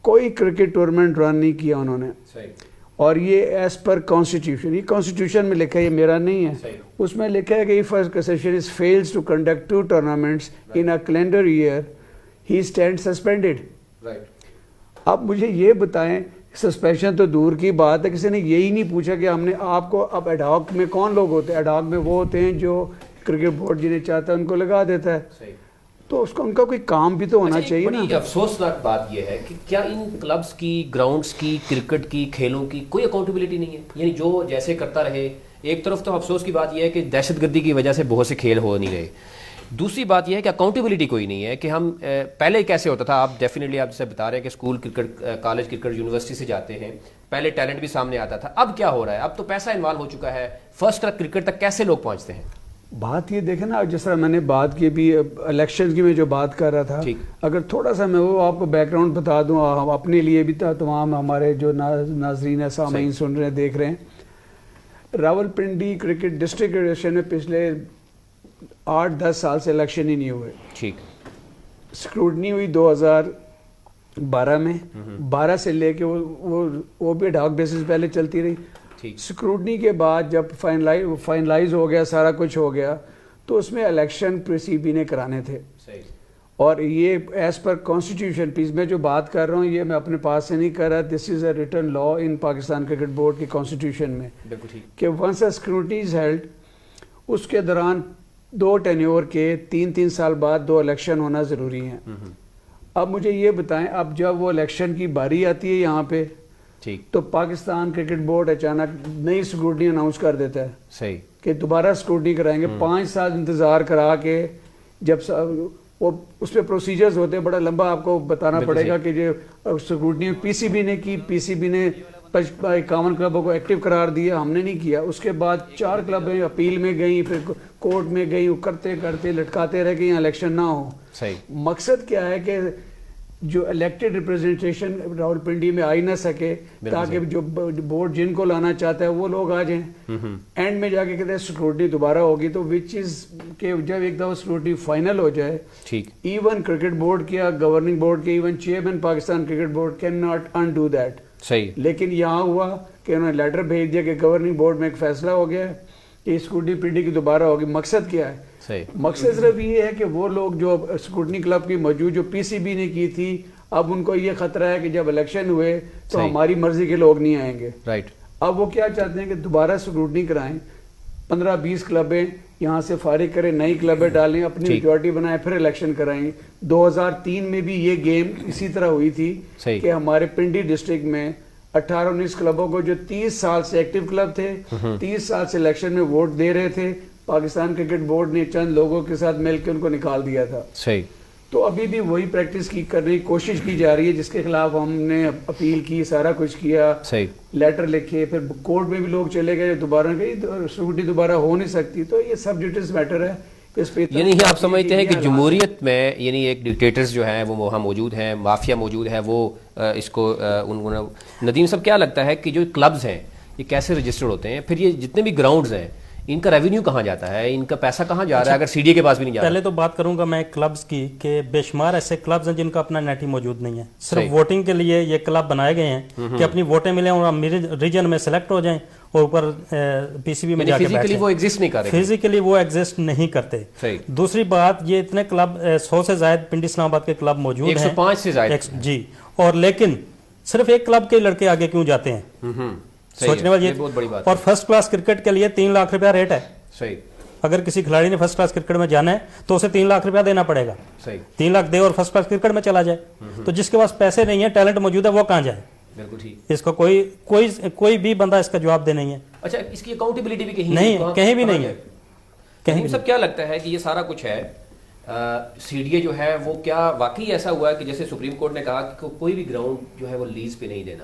کوئی کرکٹ ٹورنامنٹ رن نہیں کیا انہوں نے. اور یہ ایز پر کانسٹیٹیوشن, یہ کانسٹیٹیوشن میں لکھا ہے, یہ میرا نہیں ہے, اس میں لکھا ہے کہ if a concession is fails to conduct 2 tournaments in a calendar year, he stands suspended. اب مجھے یہ بتائیں, سسپینشن تو دور کی بات ہے, کسی نے یہی نہیں پوچھا کہ ہم نے آپ کو, اب ایڈ ہاک میں کون لوگ ہوتے ہیں, ایڈ ہاک میں وہ ہوتے ہیں جو کرکٹ بورڈ جنہیں چاہتا ہے ان کو لگا دیتا ہے, تو اس کو ان کا کوئی کام بھی تو ہونا چاہیے نا. افسوسناک بات یہ ہے کہ کیا ان کلبز کی, گراؤنڈز کی, کرکٹ کی, کھیلوں کی کوئی اکاؤنٹیبلٹی نہیں ہے, یعنی جو جیسے کرتا رہے. ایک طرف تو افسوس کی بات یہ ہے کہ دہشت گردی کی وجہ سے بہت سے کھیل ہو نہیں رہے, دوسری بات یہ ہے کہ اکاؤنٹیبلٹی کوئی نہیں ہے. کہ ہم پہلے کیسے ہوتا تھا, آپ ڈیفینیٹلی آپ جیسے بتا رہے ہیں کہ school cricket, college cricket, university سے جاتے ہیں, پہلے ٹیلنٹ بھی سامنے آتا تھا. اب کیا ہو رہا ہے, اب تو پیسہ انوالو ہو چکا ہے, فرسٹ کلاس کرکٹ تک کیسے لوگ پہنچتے ہیں. بات یہ دیکھیں نا, جس طرح میں نے بات کی بھی الیکشن کی میں جو بات کر رہا تھا, اگر تھوڑا سا میں وہ آپ کو بیک گراؤنڈ بتا دوں, اپنے لیے بھی تمام ہمارے جو ناظرین ہیں, سامعین سن رہے ہیں, دیکھ رہے ہیں, راولپنڈی کرکٹ ڈسٹرکٹ الیکشن میں پچھلے 8-10 سال سے الیکشن ہی نہیں ہوئے. ٹھیک. اسکروٹنی ہوئی 2012 میں, 12 سے لے کے وہ بھی ڈاک بیسس پہلے چلتی رہی. اسکروٹنی کے بعد جب فائنلائز ہو گیا, سارا کچھ ہو گیا, تو اس میں الیکشن PCB نے کرانے تھے. اور یہ ایز پر کانسٹیٹیوشن پیس میں جو بات کر رہا ہوں, یہ میں اپنے پاس سے نہیں کر رہا, this is a written law in Pakistan cricket board کی کانسٹیٹیوشن میں, کہ once a scrutiny is held, اس کے دوران 2 ٹینیور کے 3 سال بعد 2 الیکشن ہونا ضروری ہیں. اب مجھے یہ بتائیں، اب جب وہ الیکشن کی باری آتی ہے یہاں پہ ٹھیک، تو پاکستان کرکٹ بورڈ اچانک نئی سیکورٹی اناؤنس کر دیتا ہے صحیح، کہ دوبارہ سیکورٹی کرائیں گے. 5 سال انتظار کرا کے جب اس پہ پروسیجرز ہوتے ہیں، بڑا لمبا آپ کو بتانا پڑے گا کہ جو سیکورٹی پی سی بی نے کی، پی سی بی نے 51 کلبوں کو ایکٹیو قرار دیا، ہم نے نہیں کیا. اس کے بعد 4 کلبیں اپیل میں گئیں، پھر کورٹ میں گئیں، کرتے کرتے لٹکاتے رہ کہ یہاں الیکشن نہ ہو. مقصد کیا ہے کہ جو الیکٹڈ ریپرزنٹیشن راولپنڈی میں آئی نہ سکے، تاکہ جو بورڈ جن کو لانا چاہتا ہے وہ لوگ آ جائیں. اینڈ میں جا کے کہتے ہیں سیکورٹی دوبارہ ہوگی، تو وچ از کہ جب ایک دفعہ سیکورٹی فائنل ہو جائے، ایون کرکٹ بورڈ کیا، گورننگ بورڈ کے even chairman Pakistan cricket board can not undo that. صحیح. لیکن یہاں ہوا کہ انہوں نے لیٹر بھیج دیا کہ گورننگ بورڈ میں ایک فیصلہ ہو گیا ہے کہ سیکورٹی پنڈی کی دوبارہ ہوگی. مقصد کیا ہے؟ مقصد صرف یہ ہے کہ وہ لوگ جو سیکورٹی کلب کی موجود جو پی سی بی نے کی تھی، اب ان کو یہ خطرہ ہے کہ جب الیکشن ہوئے تو ہماری مرضی کے لوگ نہیں آئیں گے. اب وہ کیا چاہتے ہیں کہ دوبارہ سیکورٹی کرائیں، 15-20 کلبیں یہاں سے فارغ کریں، نئی کلبیں ڈالیں، اپنی میجورٹی بنائیں، پھر الیکشن کرائیں. 2003 میں بھی یہ گیم اسی طرح ہوئی تھی کہ ہمارے پنڈی ڈسٹرکٹ میں 18-19 کلبوں کو جو 30 سال سے ایکٹیو کلب تھے، 30 سال سے الیکشن میں ووٹ دے رہے تھے، پاکستان کرکٹ بورڈ نے چند لوگوں کے ساتھ مل کے ان کو نکال دیا تھا. صحیح. تو ابھی بھی وہی پریکٹس کرنے کی کوشش کی جا رہی ہے، جس کے خلاف ہم نے اپیل کی، سارا کچھ کیا، لیٹر لکھے، پھر کورٹ میں بھی لوگ چلے گئے، دوبارہ گئی سیکورٹی دوبارہ ہو نہیں سکتی. تو یہ سب جوڈس میٹر ہے. یعنی آپ سمجھتے ہیں کہ جمہوریت میں یعنی ایک ڈکٹیٹرز جو ہیں وہ وہاں موجود ہیں، مافیا موجود ہے، وہ اس کو ندیم صاحب کیا لگتا ہے کہ جو کلبز ہیں یہ کیسے رجسٹرڈ ہوتے ہیں؟ پھر یہ جتنے بھی گراؤنڈز ہیں ان کا ریونیو کہاں جاتا ہے، ان کا پیسہ کہاں جا رہا ہے اگر سی ڈی اے کے پاس بھی نہیں جا رہا؟ پہلے تو بات کروں گا میں کلبز کی کہ بے شمار ایسے کلبز ہیں جن کا اپنا نیٹ ہی موجود نہیں ہے. صرف ووٹنگ کے لیے یہ کلب بنائے گئے ہیں کہ اپنی ووٹیں ملیں اور ریجن میں سلیکٹ ہو جائیں اور اوپر پی سی بی میں جا کے بیٹھیں. وہ ایگزسٹ نہیں کر رہے، فزیکلی وہ ایگزسٹ نہیں کرتے. دوسری بات، یہ اتنے کلب 100 سے زائد پنڈی اسلام آباد کے کلب موجود ہیں، 105 سے زائد جی. اور لیکن صرف ایک کلب کے لڑکے آگے کیوں جاتے ہیں؟ سوچنے والی یہ بہت بڑی بات. اور فرسٹ کلاس کرکٹ کے لیے 3 لاکھ روپیہ ریٹ ہے. صحیح. اگر کسی کھلاڑی نے فرسٹ کلاس کرکٹ میں جانا ہے تو اسے 3 لاکھ روپیہ دینا پڑے گا. صحیح. 3 لاکھ دے اور فرسٹ کلاس کرکٹ میں چلا جائے. تو جس کے پاس پیسے نہیں ہیں، ٹیلنٹ موجود ہے، وہ کہاں جائے؟ بالکل ٹھیک. اس کو کوئی بھی بندہ اس کا جواب دے نہیں ہے. اچھا، اس کی اکاؤنٹیبلٹی بھی کہیں نہیں ہے. کہیں سب کیا لگتا ہے کہ یہ سارا کچھ ہے سی ڈی اے جو ہے وہ کیا واقعی ایسا ہوا ہے کہ جیسے سپریم کورٹ نے کہا کہ کوئی بھی گراؤنڈ جو ہے وہ لیز پہ نہیں دینا،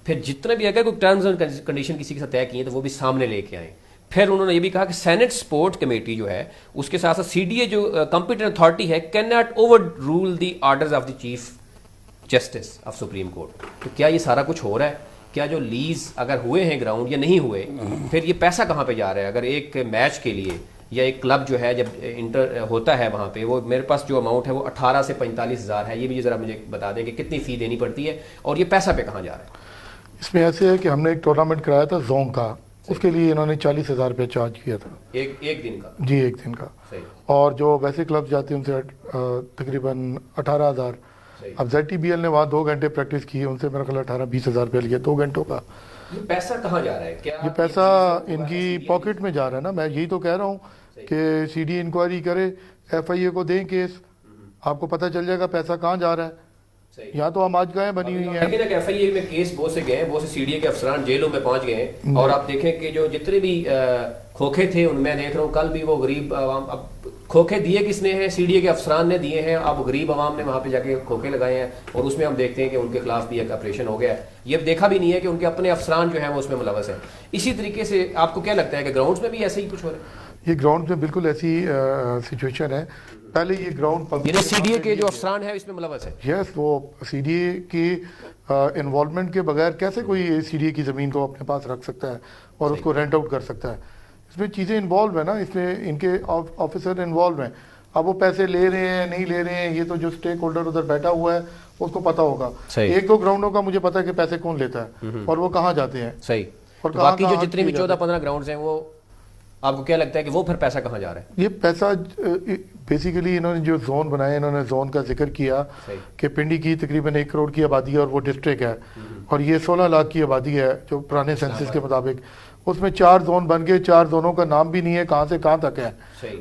پھر جتنے بھی اگر کوئی ٹرمز اینڈ کنڈیشن کسی کے ساتھ طے کیے تو وہ بھی سامنے لے کے آئیں. پھر انہوں نے یہ بھی کہا کہ سینٹ سپورٹ کمیٹی جو ہے اس کے ساتھ ساتھ سی ڈی اے جو کمپیٹنٹ اتھارٹی ہے can not overrule the orders of the chief justice of Supreme Court. تو کیا یہ سارا کچھ ہو رہا ہے؟ کیا جو لیز اگر ہوئے ہیں گراؤنڈ یا نہیں ہوئے، پھر یہ پیسہ کہاں پہ جا رہا ہے؟ اگر ایک میچ کے لیے یا ایک کلب جو ہے جب انٹر ہوتا ہے وہاں پہ، وہ میرے پاس جو اماؤنٹ ہے وہ 18 سے 45 ہزار ہے، یہ بھی ذرا مجھے بتا دیں کہ کتنی فی دینی پڑتی ہے اور یہ پیسہ پہ کہاں جا رہا ہے؟ اس میں ایسے ہے کہ ہم نے ایک ٹورنامنٹ کرایا تھا زون کا، اس کے لیے انہوں نے 40,000 روپے چارج کیا تھا ایک دن کا. جی، ایک دن کا. اور جو ویسے کلب جاتے ہیں ان سے تقریباً 18,000. اب زیڈ ٹی بی ایل نے وہاں 2 گھنٹے پریکٹس کی ہے، ان سے میرا خیال 18-20 ہزار روپے لیا 2 گھنٹوں کا. یہ پیسہ کہاں جا رہا ہے؟ یہ پیسہ ان کی پاکٹ میں جا رہا ہے نا. میں یہی تو کہہ رہا ہوں کہ سی ڈی انکوائری کرے، ایف آئی اے کو دیں کیس، آپ کو پتہ چل جائے گا پیسہ کہاں جا رہا ہے. یہاں تو ہم آج گئے بنی ہوئی ہیں کہ ایف آئی اے میں کیس بہت سے گئے ہیں، بہت سے سی ڈی اے کے افسران جیلوں میں پہنچ گئے ہیں. اور آپ دیکھیں کہ جو جتنے بھی کھوکھے تھے ان میں دیکھ رہا ہوں کل بھی وہ غریب عوام، اب کھوکھے دیے کس نے ہیں؟ سی ڈی اے کے افسران نے دیے ہیں. اب غریب عوام نے وہاں پہ جا کے کھوکھے لگائے ہیں اور اس میں ہم دیکھتے ہیں کہ ان کے خلاف بھی ایک آپریشن ہو گیا ہے. یہ دیکھا بھی نہیں ہے کہ ان کے اپنے افسران جو ہیں وہ اس میں ملوث ہیں. اسی طریقے سے آپ کو کیا لگتا ہے کہ گراؤنڈز میں بھی ایسے ہی کچھ ہو رہا ہے؟ یہ گراؤنڈ میں بالکل ایسی سچویشن ہے. پہلے یہ گراؤنڈ یعنی سی ڈی اے کے جو افسران ہیں اس میں ملوث ہے. یس، وہ سی ڈی اے کی انوالومنٹ کے بغیر کیسے کوئی سی ڈی اے کی زمین کو اپنے پاس رکھ سکتا ہے اور اس کو رینٹ آؤٹ کر سکتا ہے؟ اس میں چیزیں انوالو ہیں نا، اس میں ان کے آفیسر انوالو ہیں. اب وہ پیسے لے رہے ہیں نہیں لے رہے ہیں، یہ تو جو اسٹیک ہولڈر ادھر بیٹھا ہوا ہے اس کو پتا ہوگا. 1-2 گراؤنڈوں کا مجھے پتا ہے کہ پیسے کون لیتا ہے اور وہ کہاں جاتے ہیں. صحیح. اور باقی جو جتنے بھی 14-15 گراؤنڈز ہیں وہ آپ کو کیا لگتا ہے کہ وہ پھر پیسہ کہاں جا رہا ہے؟ یہ پیسہ بیسیکلی انہوں نے جو زون بنائے، انہوں نے زون کا ذکر کیا کہ پنڈی کی تقریباً 1 کروڑ کی آبادی ہے اور وہ ڈسٹرکٹ ہے، اور یہ 16 لاکھ کی آبادی ہے جو پرانے سینسس کے مطابق. اس میں 4 زون بن گئے، 4 زونوں کا نام بھی نہیں ہے کہاں سے کہاں تک ہے،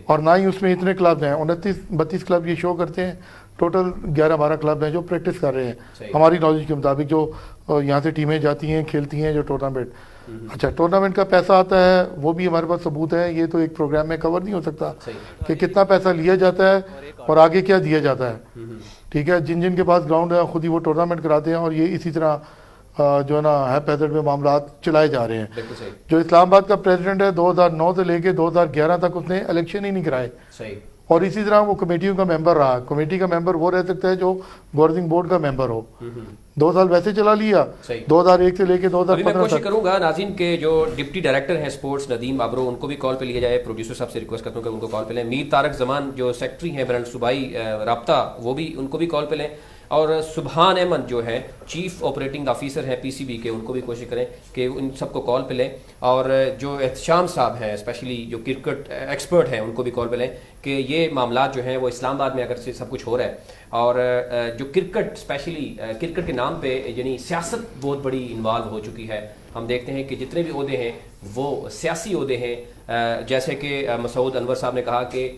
اور نہ ہی اس میں اتنے کلب ہیں. 29-32 کلب یہ شو کرتے ہیں. ٹوٹل 11-12 کلب ہیں جو پریکٹس کر رہے ہیں ہماری نالج کے مطابق، جو یہاں سے ٹیمیں جاتی ہیں کھیلتی ہیں جو ٹورنامنٹ. اچھا ٹورنامنٹ کا پیسہ آتا ہے وہ بھی ہمارے پاس ثبوت ہے، یہ تو ایک پروگرام میں کور نہیں ہو سکتا کہ کتنا پیسہ لیا جاتا ہے اور آگے کیا دیا جاتا ہے. ٹھیک ہے، جن جن کے پاس گراؤنڈ ہے خود ہی وہ ٹورنامنٹ کراتے ہیں اور یہ اسی طرح جو ہے نا ہیپ ہیزرڈ میں معاملات چلائے جا رہے ہیں. جو اسلام آباد کا پریزیڈنٹ ہے 2009 سے لے کے 2011 تک اس نے الیکشن ہی نہیں کرائے، اور اسی طرح وہ کمیٹیوں کا ممبر رہا. کمیٹی کا ممبر وہ رہ سکتا ہے جو گورننگ بورڈ کا ممبر ہو. 2 سال ویسے چلا لیا 2001 سے لے کے 2015 میں کوشش تک. کروں گا ناظرین کے جو ڈپٹی ڈائریکٹر ہیں اسپورٹس ندیم ابرو، ان کو بھی کال پہ لیا جائے. پروڈیوسر صاحب سے ریکویسٹ کرتا ہوں کہ ان کو کال پہ لیں. میر طارق زمان جو سیکٹری ہیں بین صوبائی رابطہ، وہ بھی ان کو بھی کال پہ لیں. اور سبحان احمد جو ہے چیف آپریٹنگ آفیسر ہیں PCB کے، ان کو بھی کوشش کریں کہ ان سب کو کال پہ لیں. اور جو احتشام صاحب ہیں اسپیشلی جو کرکٹ ایکسپرٹ ہیں، ان کو بھی کال پہ لیں کہ یہ معاملات جو ہیں وہ اسلام آباد میں اگر سے سب کچھ ہو رہا ہے، اور جو کرکٹ اسپیشلی کرکٹ کے نام پہ یعنی سیاست بہت بڑی انوالو ہو چکی ہے. ہم دیکھتے ہیں کہ جتنے بھی عہدے ہیں وہ سیاسی عہدے ہیں. جیسے کہ مسعود انور صاحب نے کہا کہ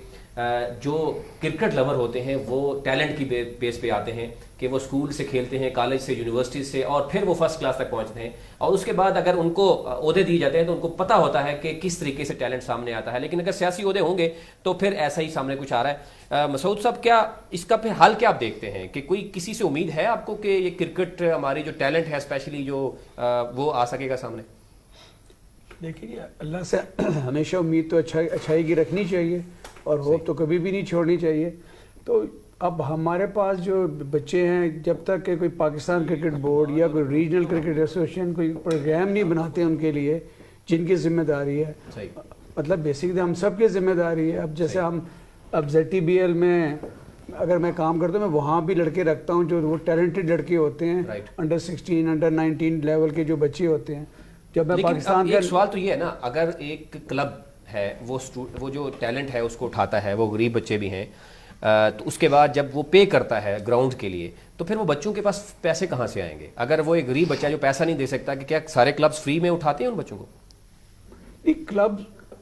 جو کرکٹ لور ہوتے ہیں وہ ٹیلنٹ کی بیس پہ آتے ہیں کہ وہ اسکول سے کھیلتے ہیں، کالج سے، یونیورسٹی سے، اور پھر وہ فرسٹ کلاس تک پہنچتے ہیں. اور اس کے بعد اگر ان کو عہدے دیے جاتے ہیں تو ان کو پتہ ہوتا ہے کہ کس طریقے سے ٹیلنٹ سامنے آتا ہے. لیکن اگر سیاسی عہدے ہوں گے تو پھر ایسا ہی سامنے کچھ آ رہا ہے. مسعود صاحب، کیا اس کا پھر حل کیا آپ دیکھتے ہیں کہ کوئی کسی سے امید ہے آپ کو کہ یہ کرکٹ ہماری جو ٹیلنٹ ہے اسپیشلی جو وہ آ سکے گا سامنے؟ دیکھیے، اللہ سے ہمیشہ امید تو اچھائی کی رکھنی چاہیے اور ہوپ تو کبھی بھی نہیں چھوڑنی چاہیے. تو اب ہمارے پاس جو بچے ہیں، جب تک کہ کوئی پاکستان کرکٹ بورڈ یا کوئی ریجنل کرکٹ ایسوسیشن کوئی پروگرام نہیں بناتے ان کے لیے جن کی ذمہ داری ہے، مطلب بیسکلی ہم سب کی ذمہ داری ہے. اب جیسے ہم اب ZTBL میں اگر میں کام کرتا ہوں، میں وہاں بھی لڑکے رکھتا ہوں جو وہ ٹیلنٹڈ لڑکے ہوتے ہیں، انڈر 16 انڈر 19 لیول کے جو بچے ہوتے ہیں. جب میں پاکستان کا سوال تو یہ ہے نا، اگر ایک کلب ہے وہ جو ٹیلنٹ ہے اس کو اٹھاتا ہے، وہ غریب بچے بھی ہیں، تو اس کے بعد جب وہ پے کرتا ہے گراؤنڈ کے لیے تو پھر وہ بچوں کے پاس پیسے کہاں سے آئیں گے؟ اگر وہ ایک غریب بچہ جو پیسہ نہیں دے سکتا، کہ کیا سارے کلبز فری میں اٹھاتے ہیں ان بچوں کو؟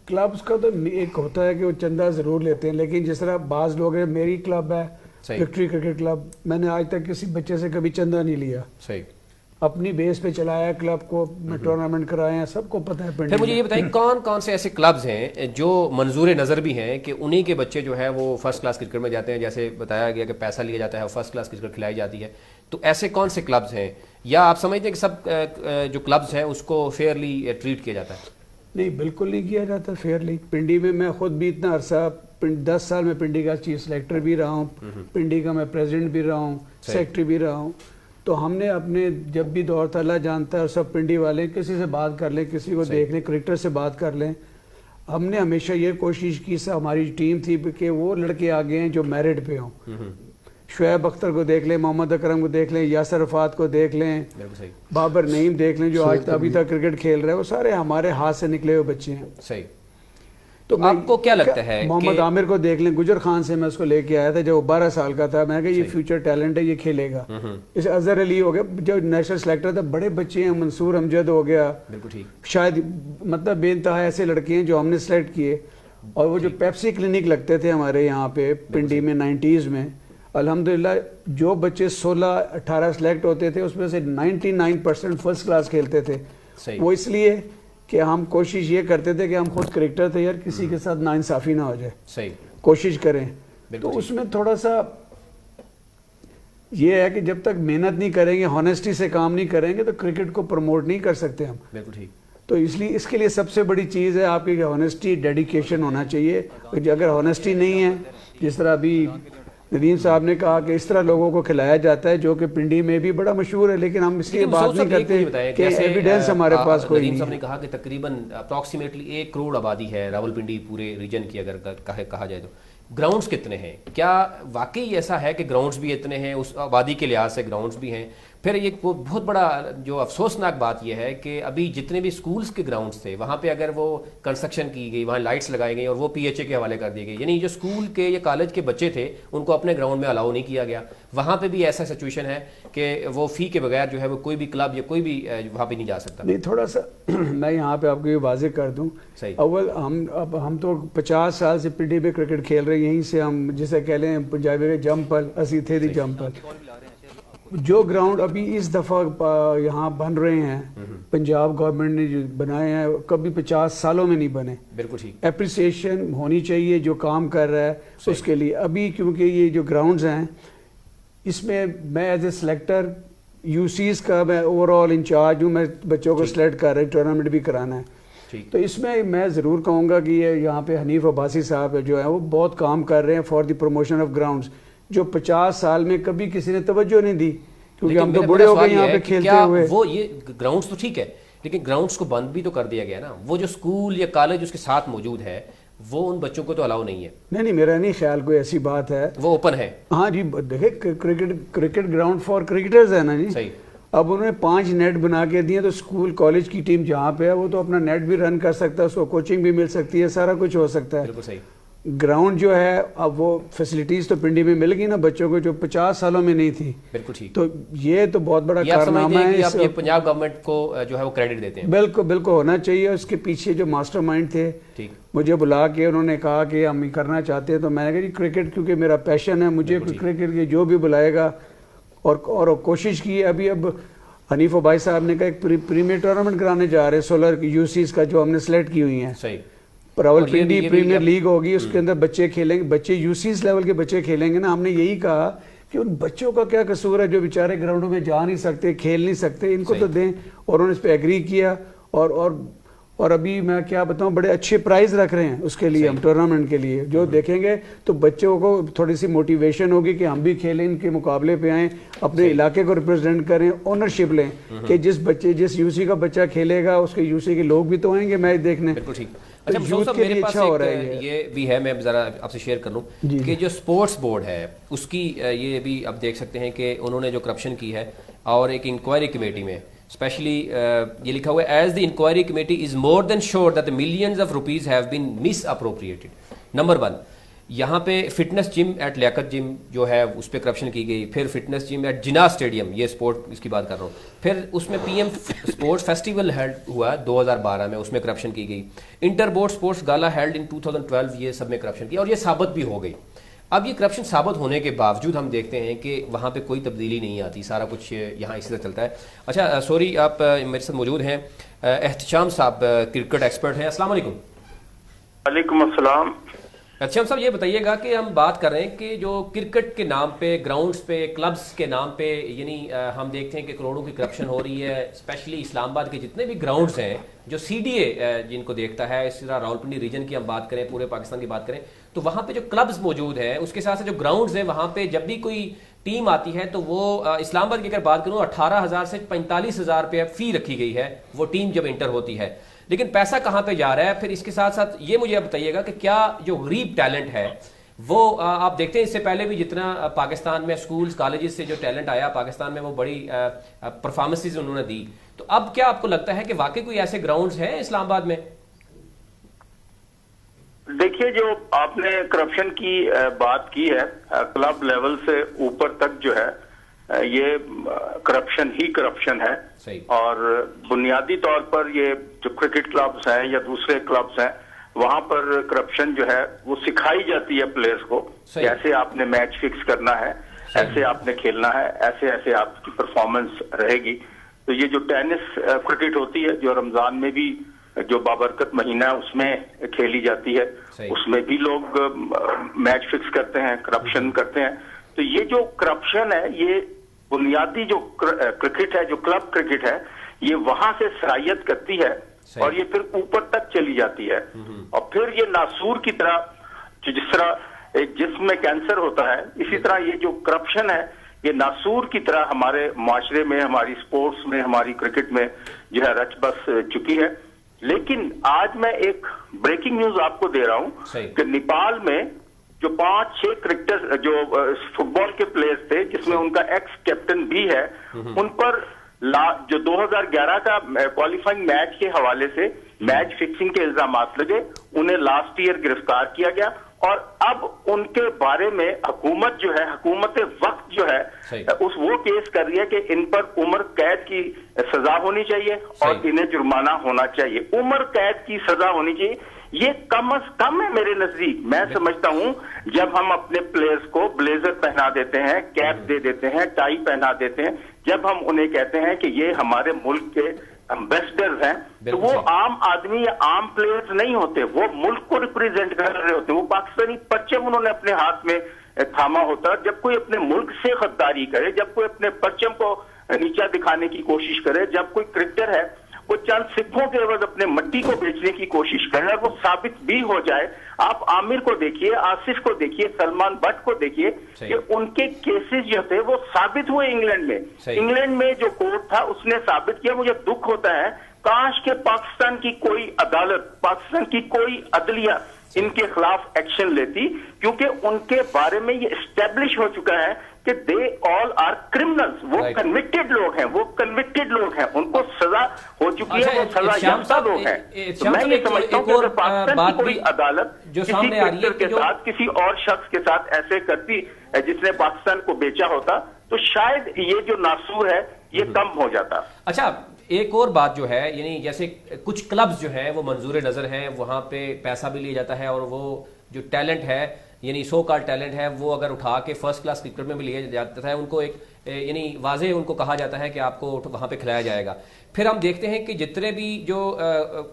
کلبز کا تو ایک ہوتا ہے کہ وہ چندہ ضرور لیتے ہیں، لیکن جس طرح بعض لوگ ہیں، میری کلب ہے وکٹری کرکٹ کلب، میں نے آج تک کسی بچے سے کبھی چندہ نہیں لیا. صحیح، اپنی بیس پہ چلایا کلب کو، میں ٹورنامنٹ کرائے ہیں، سب کو پتہ ہے. پھر مجھے یہ بتائیں کون کون سے ایسے کلبز ہیں جو منظور نظر بھی ہیں کہ انہی کے بچے جو ہے وہ فرسٹ کلاس کرکٹ میں جاتے ہیں؟ جیسے بتایا گیا کہ پیسہ لیا جاتا ہے اور فرسٹ کلاس کرکٹ کھلائی جاتی ہے، تو ایسے کون سے کلبز ہیں؟ یا آپ سمجھتے ہیں کہ سب جو کلبز ہیں اس کو فیئرلی ٹریٹ کیا جاتا ہے؟ نہیں، بالکل نہیں کیا جاتا فیئرلی. پنڈی میں خود بھی اتنا عرصہ 10 سال میں پنڈی کا چیف سلیکٹر بھی رہا ہوں، پنڈی کا میں پریزیڈنٹ بھی رہا ہوں، سیکٹری بھی رہا ہوں. تو ہم نے اپنے جب بھی دور تھا، اللہ جانتا ہے، اور سب پنڈی والے کسی سے بات کر لیں، کسی کو دیکھ لیں، کرکٹر سے بات کر لیں. ہم نے ہمیشہ یہ کوشش کی، ہماری ٹیم تھی کہ وہ لڑکے آگے ہیں جو میرٹ پہ ہوں. شعیب اختر کو دیکھ لیں، محمد اکرم کو دیکھ لیں، یاسر عرفات کو دیکھ لیں، بابر نعیم دیکھ لیں جو آج ابھی تک کرکٹ کھیل رہے ہیں، وہ سارے ہمارے ہاتھ سے نکلے ہوئے بچے ہیں. صحیح. تو آپ کو کیا لگتا ہے؟ محمد عامر کو دیکھ لیں، گجر خان سے میں اس کو لے کے آیا تھا جب وہ 12 سال کا تھا. میں نے کہا یہ فیوچر ٹیلنٹ ہے، یہ کھیلے گا. اس اظہر علی ہو گیا جو نیشنل سلیکٹر تھا، بڑے بچے ہیں، منصور امجد ہو گیا، شاید مطلب بے انتہا ایسے لڑکے ہیں جو ہم نے سلیکٹ کیے. اور وہ جو پیپسی کلینک لگتے تھے ہمارے یہاں پہ پنڈی میں 90s میں، الحمدللہ جو بچے 16-18 سلیکٹ ہوتے تھے اس میں سے 99% فرسٹ کلاس کھیلتے تھے. وہ اس لیے کہ ہم کوشش یہ کرتے تھے کہ ہم خود کرکٹر تھے یار، کسی کے ساتھ ناانصافی نہ ہو جائے. صحیح، کوشش کریں. تو اس میں تھوڑا سا یہ ہے کہ جب تک محنت نہیں کریں گے، ہانیسٹی سے کام نہیں کریں گے، تو کرکٹ کو پروموٹ نہیں کر سکتے ہم. بالکل ٹھیک. تو اس لیے اس کے لیے سب سے بڑی چیز ہے آپ کی ہانیسٹی، ڈیڈیکیشن ہونا چاہیے. اگر ہانیسٹی نہیں ہے، جس طرح ابھی ندیم صاحب نے کہا کہ اس طرح لوگوں کو کھلایا جاتا ہے، جو کہ پنڈی میں بھی بڑا مشہور ہے، لیکن ہم اس لیے بات نہیں کرتے کہ ایویڈنس ہمارے پاس کوئی نہیں. ندیم صاحب نے کہا کہ تقریباً اپروکسیمیٹلی 1 کروڑ آبادی ہے راولپنڈی پورے ریجن کی، اگر کہا جائے تو گراؤنڈز کتنے ہیں؟ کیا واقعی ایسا ہے کہ گراؤنڈز بھی اتنے ہیں؟ اس آبادی کے لحاظ سے گراؤنڈز بھی ہیں، پھر یہ بہت بڑا جو افسوسناک بات یہ ہے کہ ابھی جتنے بھی اسکولس کے گراؤنڈس تھے وہاں پہ اگر وہ کنسٹرکشن کی گئی، وہاں لائٹس لگائی گئی اور وہ پی ایچ اے کے حوالے کر دی گئی، یعنی جو اسکول کے یا کالج کے بچے تھے ان کو اپنے گراؤنڈ میں الاؤ نہیں کیا گیا. وہاں پہ بھی ایسا سچویشن ہے کہ وہ فی کے بغیر جو ہے وہ کوئی بھی کلب یا کوئی بھی وہاں پہ نہیں جا سکتا. نہیں، تھوڑا سا میں یہاں پہ آپ کو یہ واضح کر دوں. اول ہم تو 50 سال سے پی ڈی پہ کرکٹ کھیل رہے ہیں، یہیں سے ہم جسے کہہ لیں پنجابی میں جمپل اسی تھے دی جمپل. جو گراؤنڈ ابھی اس دفعہ یہاں بن رہے ہیں پنجاب گورنمنٹ نے جو بنائے ہیں کبھی 50 سالوں میں نہیں بنے. بالکل ٹھیک. اپریسیشن ہونی چاہیے جو کام کر رہا ہے اس کے لیے. ابھی کیونکہ یہ جو گراؤنڈز ہیں اس میں میں as a selector you says کا میں اوور آل انچارج ہوں، میں بچوں کو سلیکٹ کر رہا ہوں، ٹورنامنٹ بھی کرانا ہے. تو اس میں ضرور کہوں گا کہ یہ یہاں پہ حنیف عباسی صاحب جو ہیں وہ بہت کام کر رہے ہیں for the promotion of grounds, جو 50 سال میں کبھی کسی نے توجہ نہیں دی کیونکہ ہم تو بڑے ہو گئے یہاں پہ کھیلتے ہوئے. وہ یہ گراؤنڈز تو ٹھیک ہے لیکن گراؤنڈز کو بند بھی تو کر دیا گیا نا. وہ جو اسکول یا کالج اس کے ساتھ موجود ہے وہ ان بچوں کو تو الاؤ نہیں ہے. نہیں، میرا نہیں خیال کوئی ایسی بات ہے. وہ اوپن ہے. ہاں جی، دیکھیں کرکٹ گراؤنڈ فار کرکٹرز ہے نا جی. صحیح. اب انہوں نے 5 نیٹ بنا کے دیے تو اسکول کالج کی ٹیم جہاں پہ ہے وہ تو اپنا نیٹ بھی رن کر سکتا ہے، اس کو کوچنگ بھی مل سکتی ہے، سارا کچھ ہو سکتا ہے. بالکل صحیح. گراؤنڈ جو ہے اب وہ فیسلٹیز تو پنڈی میں مل گئی نا بچوں کو جو 50 سالوں میں نہیں تھی. بالکل ٹھیک. تو یہ تو بہت بڑا کارنامہ ہے. آپ یہ پنجاب گورنمنٹ کو جو ہے وہ کریڈٹ دیتے ہیں. بالکل بالکل ہونا چاہیے. اس کے پیچھے جو ماسٹر مائنڈ تھے مجھے بلا کے انہوں نے کہا کہ ہم کرنا چاہتے ہیں، تو میں نے کہا جی کرکٹ کیونکہ میرا پیشن ہے، مجھے کرکٹ کے جو بھی بلائے گا اور کوشش کی. اب حنیف عباسی صاحب نے کہا ایک پریمیئر ٹورنامنٹ کرانے جا رہے ہیں سولر یو سیز کا جو ہم نے سلیکٹ کی ہوئی ہیں. صحیح. راولپنڈی پریمیئر لیگ ہوگی، اس کے اندر بچے کھیلیں گے، بچے یو سیز لیول کے بچے کھیلیں گے نا. ہم نے یہی کہا کہ ان بچوں کا کیا قصور ہے جو بیچارے گراؤنڈوں میں جا نہیں سکتے، کھیل نہیں سکتے، ان کو تو دیں. اور انہوں نے اس پہ ایگری کیا اور ابھی میں کیا بتاؤں بڑے اچھے پرائز رکھ رہے ہیں اس کے لیے، ہم ٹورنامنٹ کے لیے جو دیکھیں گے تو بچوں کو تھوڑی سی موٹیویشن ہوگی کہ ہم بھی کھیلیں، ان کے مقابلے پہ آئیں، اپنے علاقے کو ریپرزینٹ کریں، اونرشپ لیں کہ جس یو سی کا بچہ کھیلے گا اس کے یو سی کے لوگ بھی تو آئیں گے میچ دیکھنے. بالکل ٹھیک. اچھا مشہور صاحب میرے پاس یہ بھی ہے، میں ذرا آپ سے شیئر کر لوں کہ جو اسپورٹس بورڈ ہے اس کی یہ بھی آپ دیکھ سکتے ہیں کہ انہوں نے جو کرپشن کی ہے اور ایک انکوائری کمیٹی میں اسپیشلی یہ لکھا ہوا ہے as the inquiry committee is more than sure that millions of rupees have been misappropriated. Number 1 یہاں پہ فٹنس جم ایٹ لیاقت جم جو ہے اس پہ کرپشن کی گئی. پھر fitness gym at Jinnah stadium, یہ اسپورٹ اس کی بات کر رہا ہوں. پھر اس میں P M sports festival held ہوا 2012 میں، اس میں کرپشن کی گئی. Inter board sports gala held in 2012، یہ سب میں کرپشن کی اور یہ ثابت بھی ہو گئی. اب یہ کرپشن ثابت ہونے کے باوجود ہم دیکھتے ہیں کہ وہاں پہ کوئی تبدیلی نہیں آتی، سارا کچھ یہاں اسی طرح چلتا ہے. اچھا سوری، آپ میرے ساتھ موجود ہیں احتشام صاحب، کرکٹ ایکسپرٹ ہیں. السلام علیکم. وعلیکم السلام. احتشام صاحب یہ بتائیے گا کہ ہم بات کر رہے ہیں کہ جو کرکٹ کے نام پہ، گراؤنڈز پہ، کلبز کے نام پہ، یعنی ہم دیکھتے ہیں کہ کروڑوں کی کرپشن ہو رہی ہے. اسپیشلی اسلام آباد کے جتنے بھی گراؤنڈز ہیں جو سی ڈی اے جن کو دیکھتا ہے، اس طرح راولپنڈی ریجن کی ہم بات کریں، پورے پاکستان کی بات کریں تو وہاں پہ جو کلبز موجود ہیں اس کے ساتھ ساتھ جو گراؤنڈز ہیں وہاں پہ جب بھی کوئی ٹیم آتی ہے تو وہ اسلام آباد کی اگر بات کروں 18,000 سے 45,000 روپے فی رکھی گئی ہے وہ ٹیم جب انٹر ہوتی ہے. لیکن پیسہ کہاں پہ جا رہا ہے؟ پھر اس کے ساتھ ساتھ یہ مجھے بتائیے گا کہ کیا جو غریب ٹیلنٹ ہے وہ آپ دیکھتے ہیں اس سے پہلے بھی جتنا پاکستان میں اسکولز کالجز سے جو ٹیلنٹ آیا پاکستان میں وہ بڑی پرفارمنسز انہوں نے دی، تو اب کیا آپ کو لگتا ہے کہ واقعی کوئی ایسے گراؤنڈز ہیں اسلام آباد میں؟ دیکھیے، جو آپ نے کرپشن کی بات کی ہے کلب لیول سے اوپر تک جو ہے یہ کرپشن ہی کرپشن ہے. اور بنیادی طور پر یہ جو کرکٹ کلبز ہیں یا دوسرے کلبز ہیں وہاں پر کرپشن جو ہے وہ سکھائی جاتی ہے پلیئرز کو. ایسے آپ نے میچ فکس کرنا ہے، ایسے آپ نے کھیلنا ہے، ایسے آپ کی پرفارمنس رہے گی. تو یہ جو ٹینس کرکٹ ہوتی ہے جو رمضان میں بھی جو بابرکت مہینہ ہے اس میں کھیلی جاتی ہے، اس میں بھی لوگ میچ فکس کرتے ہیں، کرپشن کرتے ہیں. تو یہ جو کرپشن ہے یہ بنیادی جو کرکٹ ہے، جو کلب کرکٹ ہے، یہ وہاں سے سرایت کرتی ہے اور یہ پھر اوپر تک چلی جاتی ہے. اور پھر یہ ناسور کی طرح، جس طرح ایک جسم میں کینسر ہوتا ہے اسی طرح یہ جو کرپشن ہے یہ ناسور کی طرح ہمارے معاشرے میں، ہماری سپورٹس میں، ہماری کرکٹ میں جو ہے رچ بس چکی ہے. لیکن آج میں ایک بریکنگ نیوز آپ کو دے رہا ہوں کہ نیپال میں جو 5-6 کرکٹر جو فٹ بال کے پلیئرز تھے جس میں ان کا ایکس کیپٹن بھی ہے، ان پر جو 2011 کا کوالیفائنگ میچ کے حوالے سے میچ فکسنگ کے الزامات لگے، انہیں لاسٹ ایئر گرفتار کیا گیا، اور اب ان کے بارے میں حکومت جو ہے، حکومت وقت جو ہے وہ کیس کر رہی ہے کہ ان پر عمر قید کی سزا ہونی چاہیے اور انہیں جرمانہ ہونا چاہیے، عمر قید کی سزا ہونی چاہیے۔ یہ کم از کم ہے میرے نزدیک۔ میں سمجھتا ہوں جب ہم اپنے پلیئرز کو بلیزر پہنا دیتے ہیں، کیپ دے دیتے ہیں، ٹائی پہنا دیتے ہیں، جب ہم انہیں کہتے ہیں کہ یہ ہمارے ملک کے امبیسڈرز ہیں، تو وہ عام آدمی یا عام پلیئرز نہیں ہوتے، وہ ملک کو ریپریزنٹ کر رہے ہوتے ہیں، وہ پاکستانی پرچم انہوں نے اپنے ہاتھ میں تھاما ہوتا ہے۔ جب کوئی اپنے ملک سے غداری کرے، جب کوئی اپنے پرچم کو نیچا دکھانے کی کوشش کرے، جب کوئی کرکٹر ہے وہ چند سکھوں کے عوض اپنے مٹی کو بیچنے کی کوشش کرے اور وہ ثابت بھی ہو جائے، آپ عامر کو دیکھیے، آصف کو دیکھیے، سلمان بٹ کو دیکھیے کہ ان کے کیسز جو تھے وہ ثابت ہوئے انگلینڈ میں جو کورٹ تھا اس نے ثابت کیا۔ مجھے دکھ ہوتا ہے، کاش کہ پاکستان کی کوئی عدالت، پاکستان کی کوئی عدلیہ ان کے خلاف ایکشن لیتی، کیونکہ ان کے بارے میں یہ اسٹیبلش ہو چکا ہے کہ دے آل آر کرمنلز، وہ کنوکٹڈ لوگ ہیں، وہ کنوکٹڈ لوگ ہیں، ان کو سزا ہو چکی ہے، وہ سزا یافتہ لوگ ہیں۔ میں یہ سمجھتا ہوں کہ پاکستان کی کوئی عدالت کسی کرکٹر کے ساتھ، کسی اور شخص کے ساتھ ایسے کرتی جس نے پاکستان کو بیچا ہوتا، تو شاید یہ جو ناسور ہے یہ کم ہو جاتا۔ اچھا، ایک اور بات جو ہے، یعنی جیسے کچھ کلبز جو ہیں وہ منظور نظر ہیں، وہاں پہ پیسہ بھی لیا جاتا ہے، اور وہ جو ٹیلنٹ ہے، یعنی سو کال ٹیلنٹ ہے، وہ اگر اٹھا کے فرسٹ کلاس کرکٹ میں بھی لیا جاتا ہے، ان کو ایک یعنی واضح ان کو کہا جاتا ہے کہ آپ کو وہاں پہ کھلایا جائے گا۔ پھر ہم دیکھتے ہیں کہ جتنے بھی جو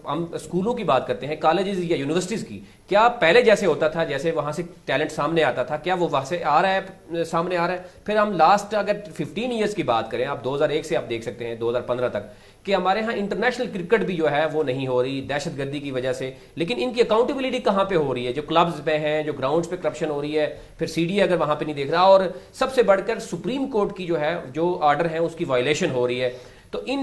ہم اسکولوں کی بات کرتے ہیں، کالجز یا یونیورسٹیز کی، کیا پہلے جیسے ہوتا تھا، جیسے وہاں سے ٹیلنٹ سامنے آتا تھا، کیا وہ وہاں سے آ رہا ہے، سامنے آ رہا ہے؟ پھر ہم لاسٹ اگر 15 ایئرس کی بات کریں، آپ 2001 سے آپ دیکھ سکتے ہیں 2015 تک، کہ ہمارے ہاں انٹرنیشنل کرکٹ بھی جو ہے وہ نہیں ہو رہی دہشت گردی کی وجہ سے، لیکن ان کی اکاؤنٹیبلٹی کہاں پہ ہو رہی ہے؟ جو کلبز پہ ہیں، جو گراؤنڈز پہ کرپشن ہو رہی ہے، پھر سی ڈی اگر وہاں پہ نہیں دیکھ رہا، اور سب سے بڑھ کر سپریم کورٹ کی جو ہے جو آرڈر ہے اس کی وائلیشن ہو رہی ہے۔ تو ان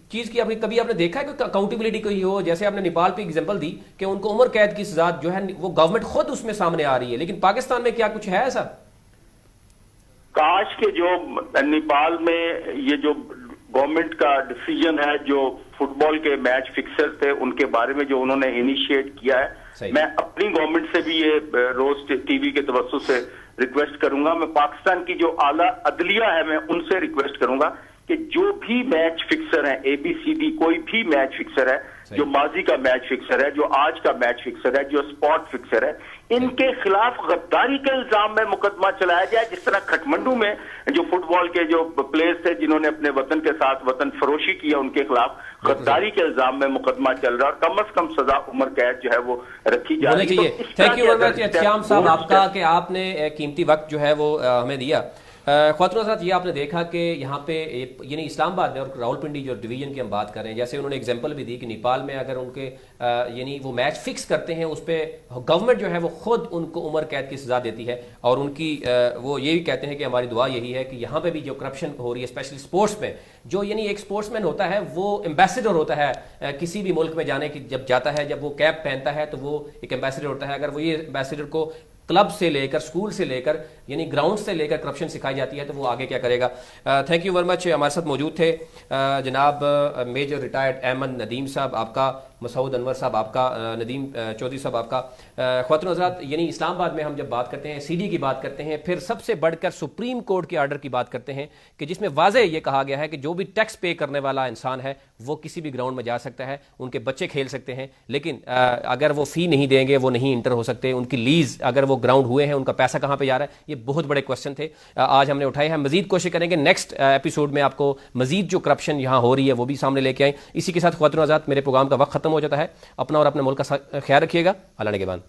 چیز کی کبھی آپ نے دیکھا ہے کہ اکاؤنٹیبلٹی کوئی ہو؟ جیسے آپ نے نیپال پہ ایگزامپل دی کہ ان کو عمر قید کی سزا جو ہے وہ گورنمنٹ خود اس میں سامنے آ رہی ہے، لیکن پاکستان میں کیا کچھ ہے ایسا؟ کاش کہ جو نیپال میں یہ جو گورنمنٹ کا ڈیسیجن ہے، جو فٹ بال کے میچ فکسر تھے ان کے بارے میں جو انہوں نے انیشیٹ کیا ہے، میں اپنی گورنمنٹ سے بھی یہ روز ٹی وی کے توسط سے ریکویسٹ کروں گا، میں پاکستان کی جو اعلیٰ عدلیہ ہے میں ان سے ریکویسٹ کروں گا کہ جو بھی میچ فکسر ہیں، اے بی سی ڈی کوئی بھی میچ فکسر ہے، جو ماضی کا میچ فکسر ہے، جو آج کا میچ فکسر ہے، جو اسپاٹ فکسر ہے، ان کے خلاف غداری کے الزام میں مقدمہ چلایا جائے، جس طرح کھٹمنڈو میں جو فٹ بال کے جو پلیئرز تھے جنہوں نے اپنے وطن کے ساتھ وطن فروشی کیا، ان کے خلاف غداری کے الزام میں مقدمہ چل رہا ہے، اور کم از کم سزا عمر قید جو ہے وہ رکھی جا رہی ہے۔ تھینک یو ویری مچ شیام صاحب آپ کا کہ آپ نے قیمتی وقت جو ہے وہ ہمیں دیا۔ خواتین حضرات، یہ آپ نے دیکھا کہ یہاں پہ یعنی اسلام آباد میں اور راولپنڈی جو ڈویژن کی ہم بات کر رہے ہیں، جیسے انہوں نے ایگزامپل بھی دی کہ نیپال میں اگر ان کے یعنی وہ میچ فکس کرتے ہیں، اس پہ گورنمنٹ جو ہے وہ خود ان کو عمر قید کی سزا دیتی ہے، اور ان کی وہ یہ بھی کہتے ہیں کہ ہماری دعا یہی ہے کہ یہاں پہ بھی جو کرپشن ہو رہی ہے اسپیشلی اسپورٹس میں، جو یعنی ایک اسپورٹس مین ہوتا ہے وہ ایمبیسڈر ہوتا ہے کسی بھی ملک میں جانے کی، جب جاتا ہے، جب وہ کیپ پہنتا ہے تو وہ ایک ایمبیسڈر ہوتا ہے۔ اگر وہ یہ ایمبیسڈر کو کلب سے لے کر، اسکول سے لے کر، یعنی گراؤنڈ سے لے کر کرپشن سکھائی جاتی ہے تو وہ آگے کیا کرے گا؟ Thank you very much. ہمارے ساتھ موجود تھے جناب میجر ریٹائرڈ احمد ندیم صاحب آپ کا، مسعود انور صاحب آپ کا، ندیم چودھری صاحب آپ کا۔ خواتین حضرات، یعنی اسلام آباد میں ہم جب بات کرتے ہیں، سی ڈی کی بات کرتے ہیں، پھر سب سے بڑھ کر سپریم کورٹ کے آرڈر کی بات کرتے ہیں کہ جس میں واضح یہ کہا گیا ہے کہ جو بھی ٹیکس پے کرنے والا انسان ہے وہ کسی بھی گراؤنڈ میں جا سکتا ہے، ان کے بچے کھیل سکتے ہیں، لیکن اگر وہ فی نہیں دیں گے وہ نہیں انٹر ہو سکتے، ان کی لیز اگر وہ گراؤنڈ ہوئے ہیں ان کا پیسہ کہاں پہ جا رہا ہے؟ یہ بہت بڑے کوشچن تھے، آج ہم نے اٹھائے ہیں۔ مزید کوشش کریں گے نیکسٹ ایپیسوڈ میں آپ کو مزید جو کرپشن یہاں ہو رہی ہے وہ بھی سامنے لے کے آئیں۔ اسی کے ساتھ خواتین حضرات، میرے پروگرام کا وقت ختم ہو جاتا ہے۔ اپنا اور اپنے ملک کا خیال رکھیے گا۔ اللہ نگہبان۔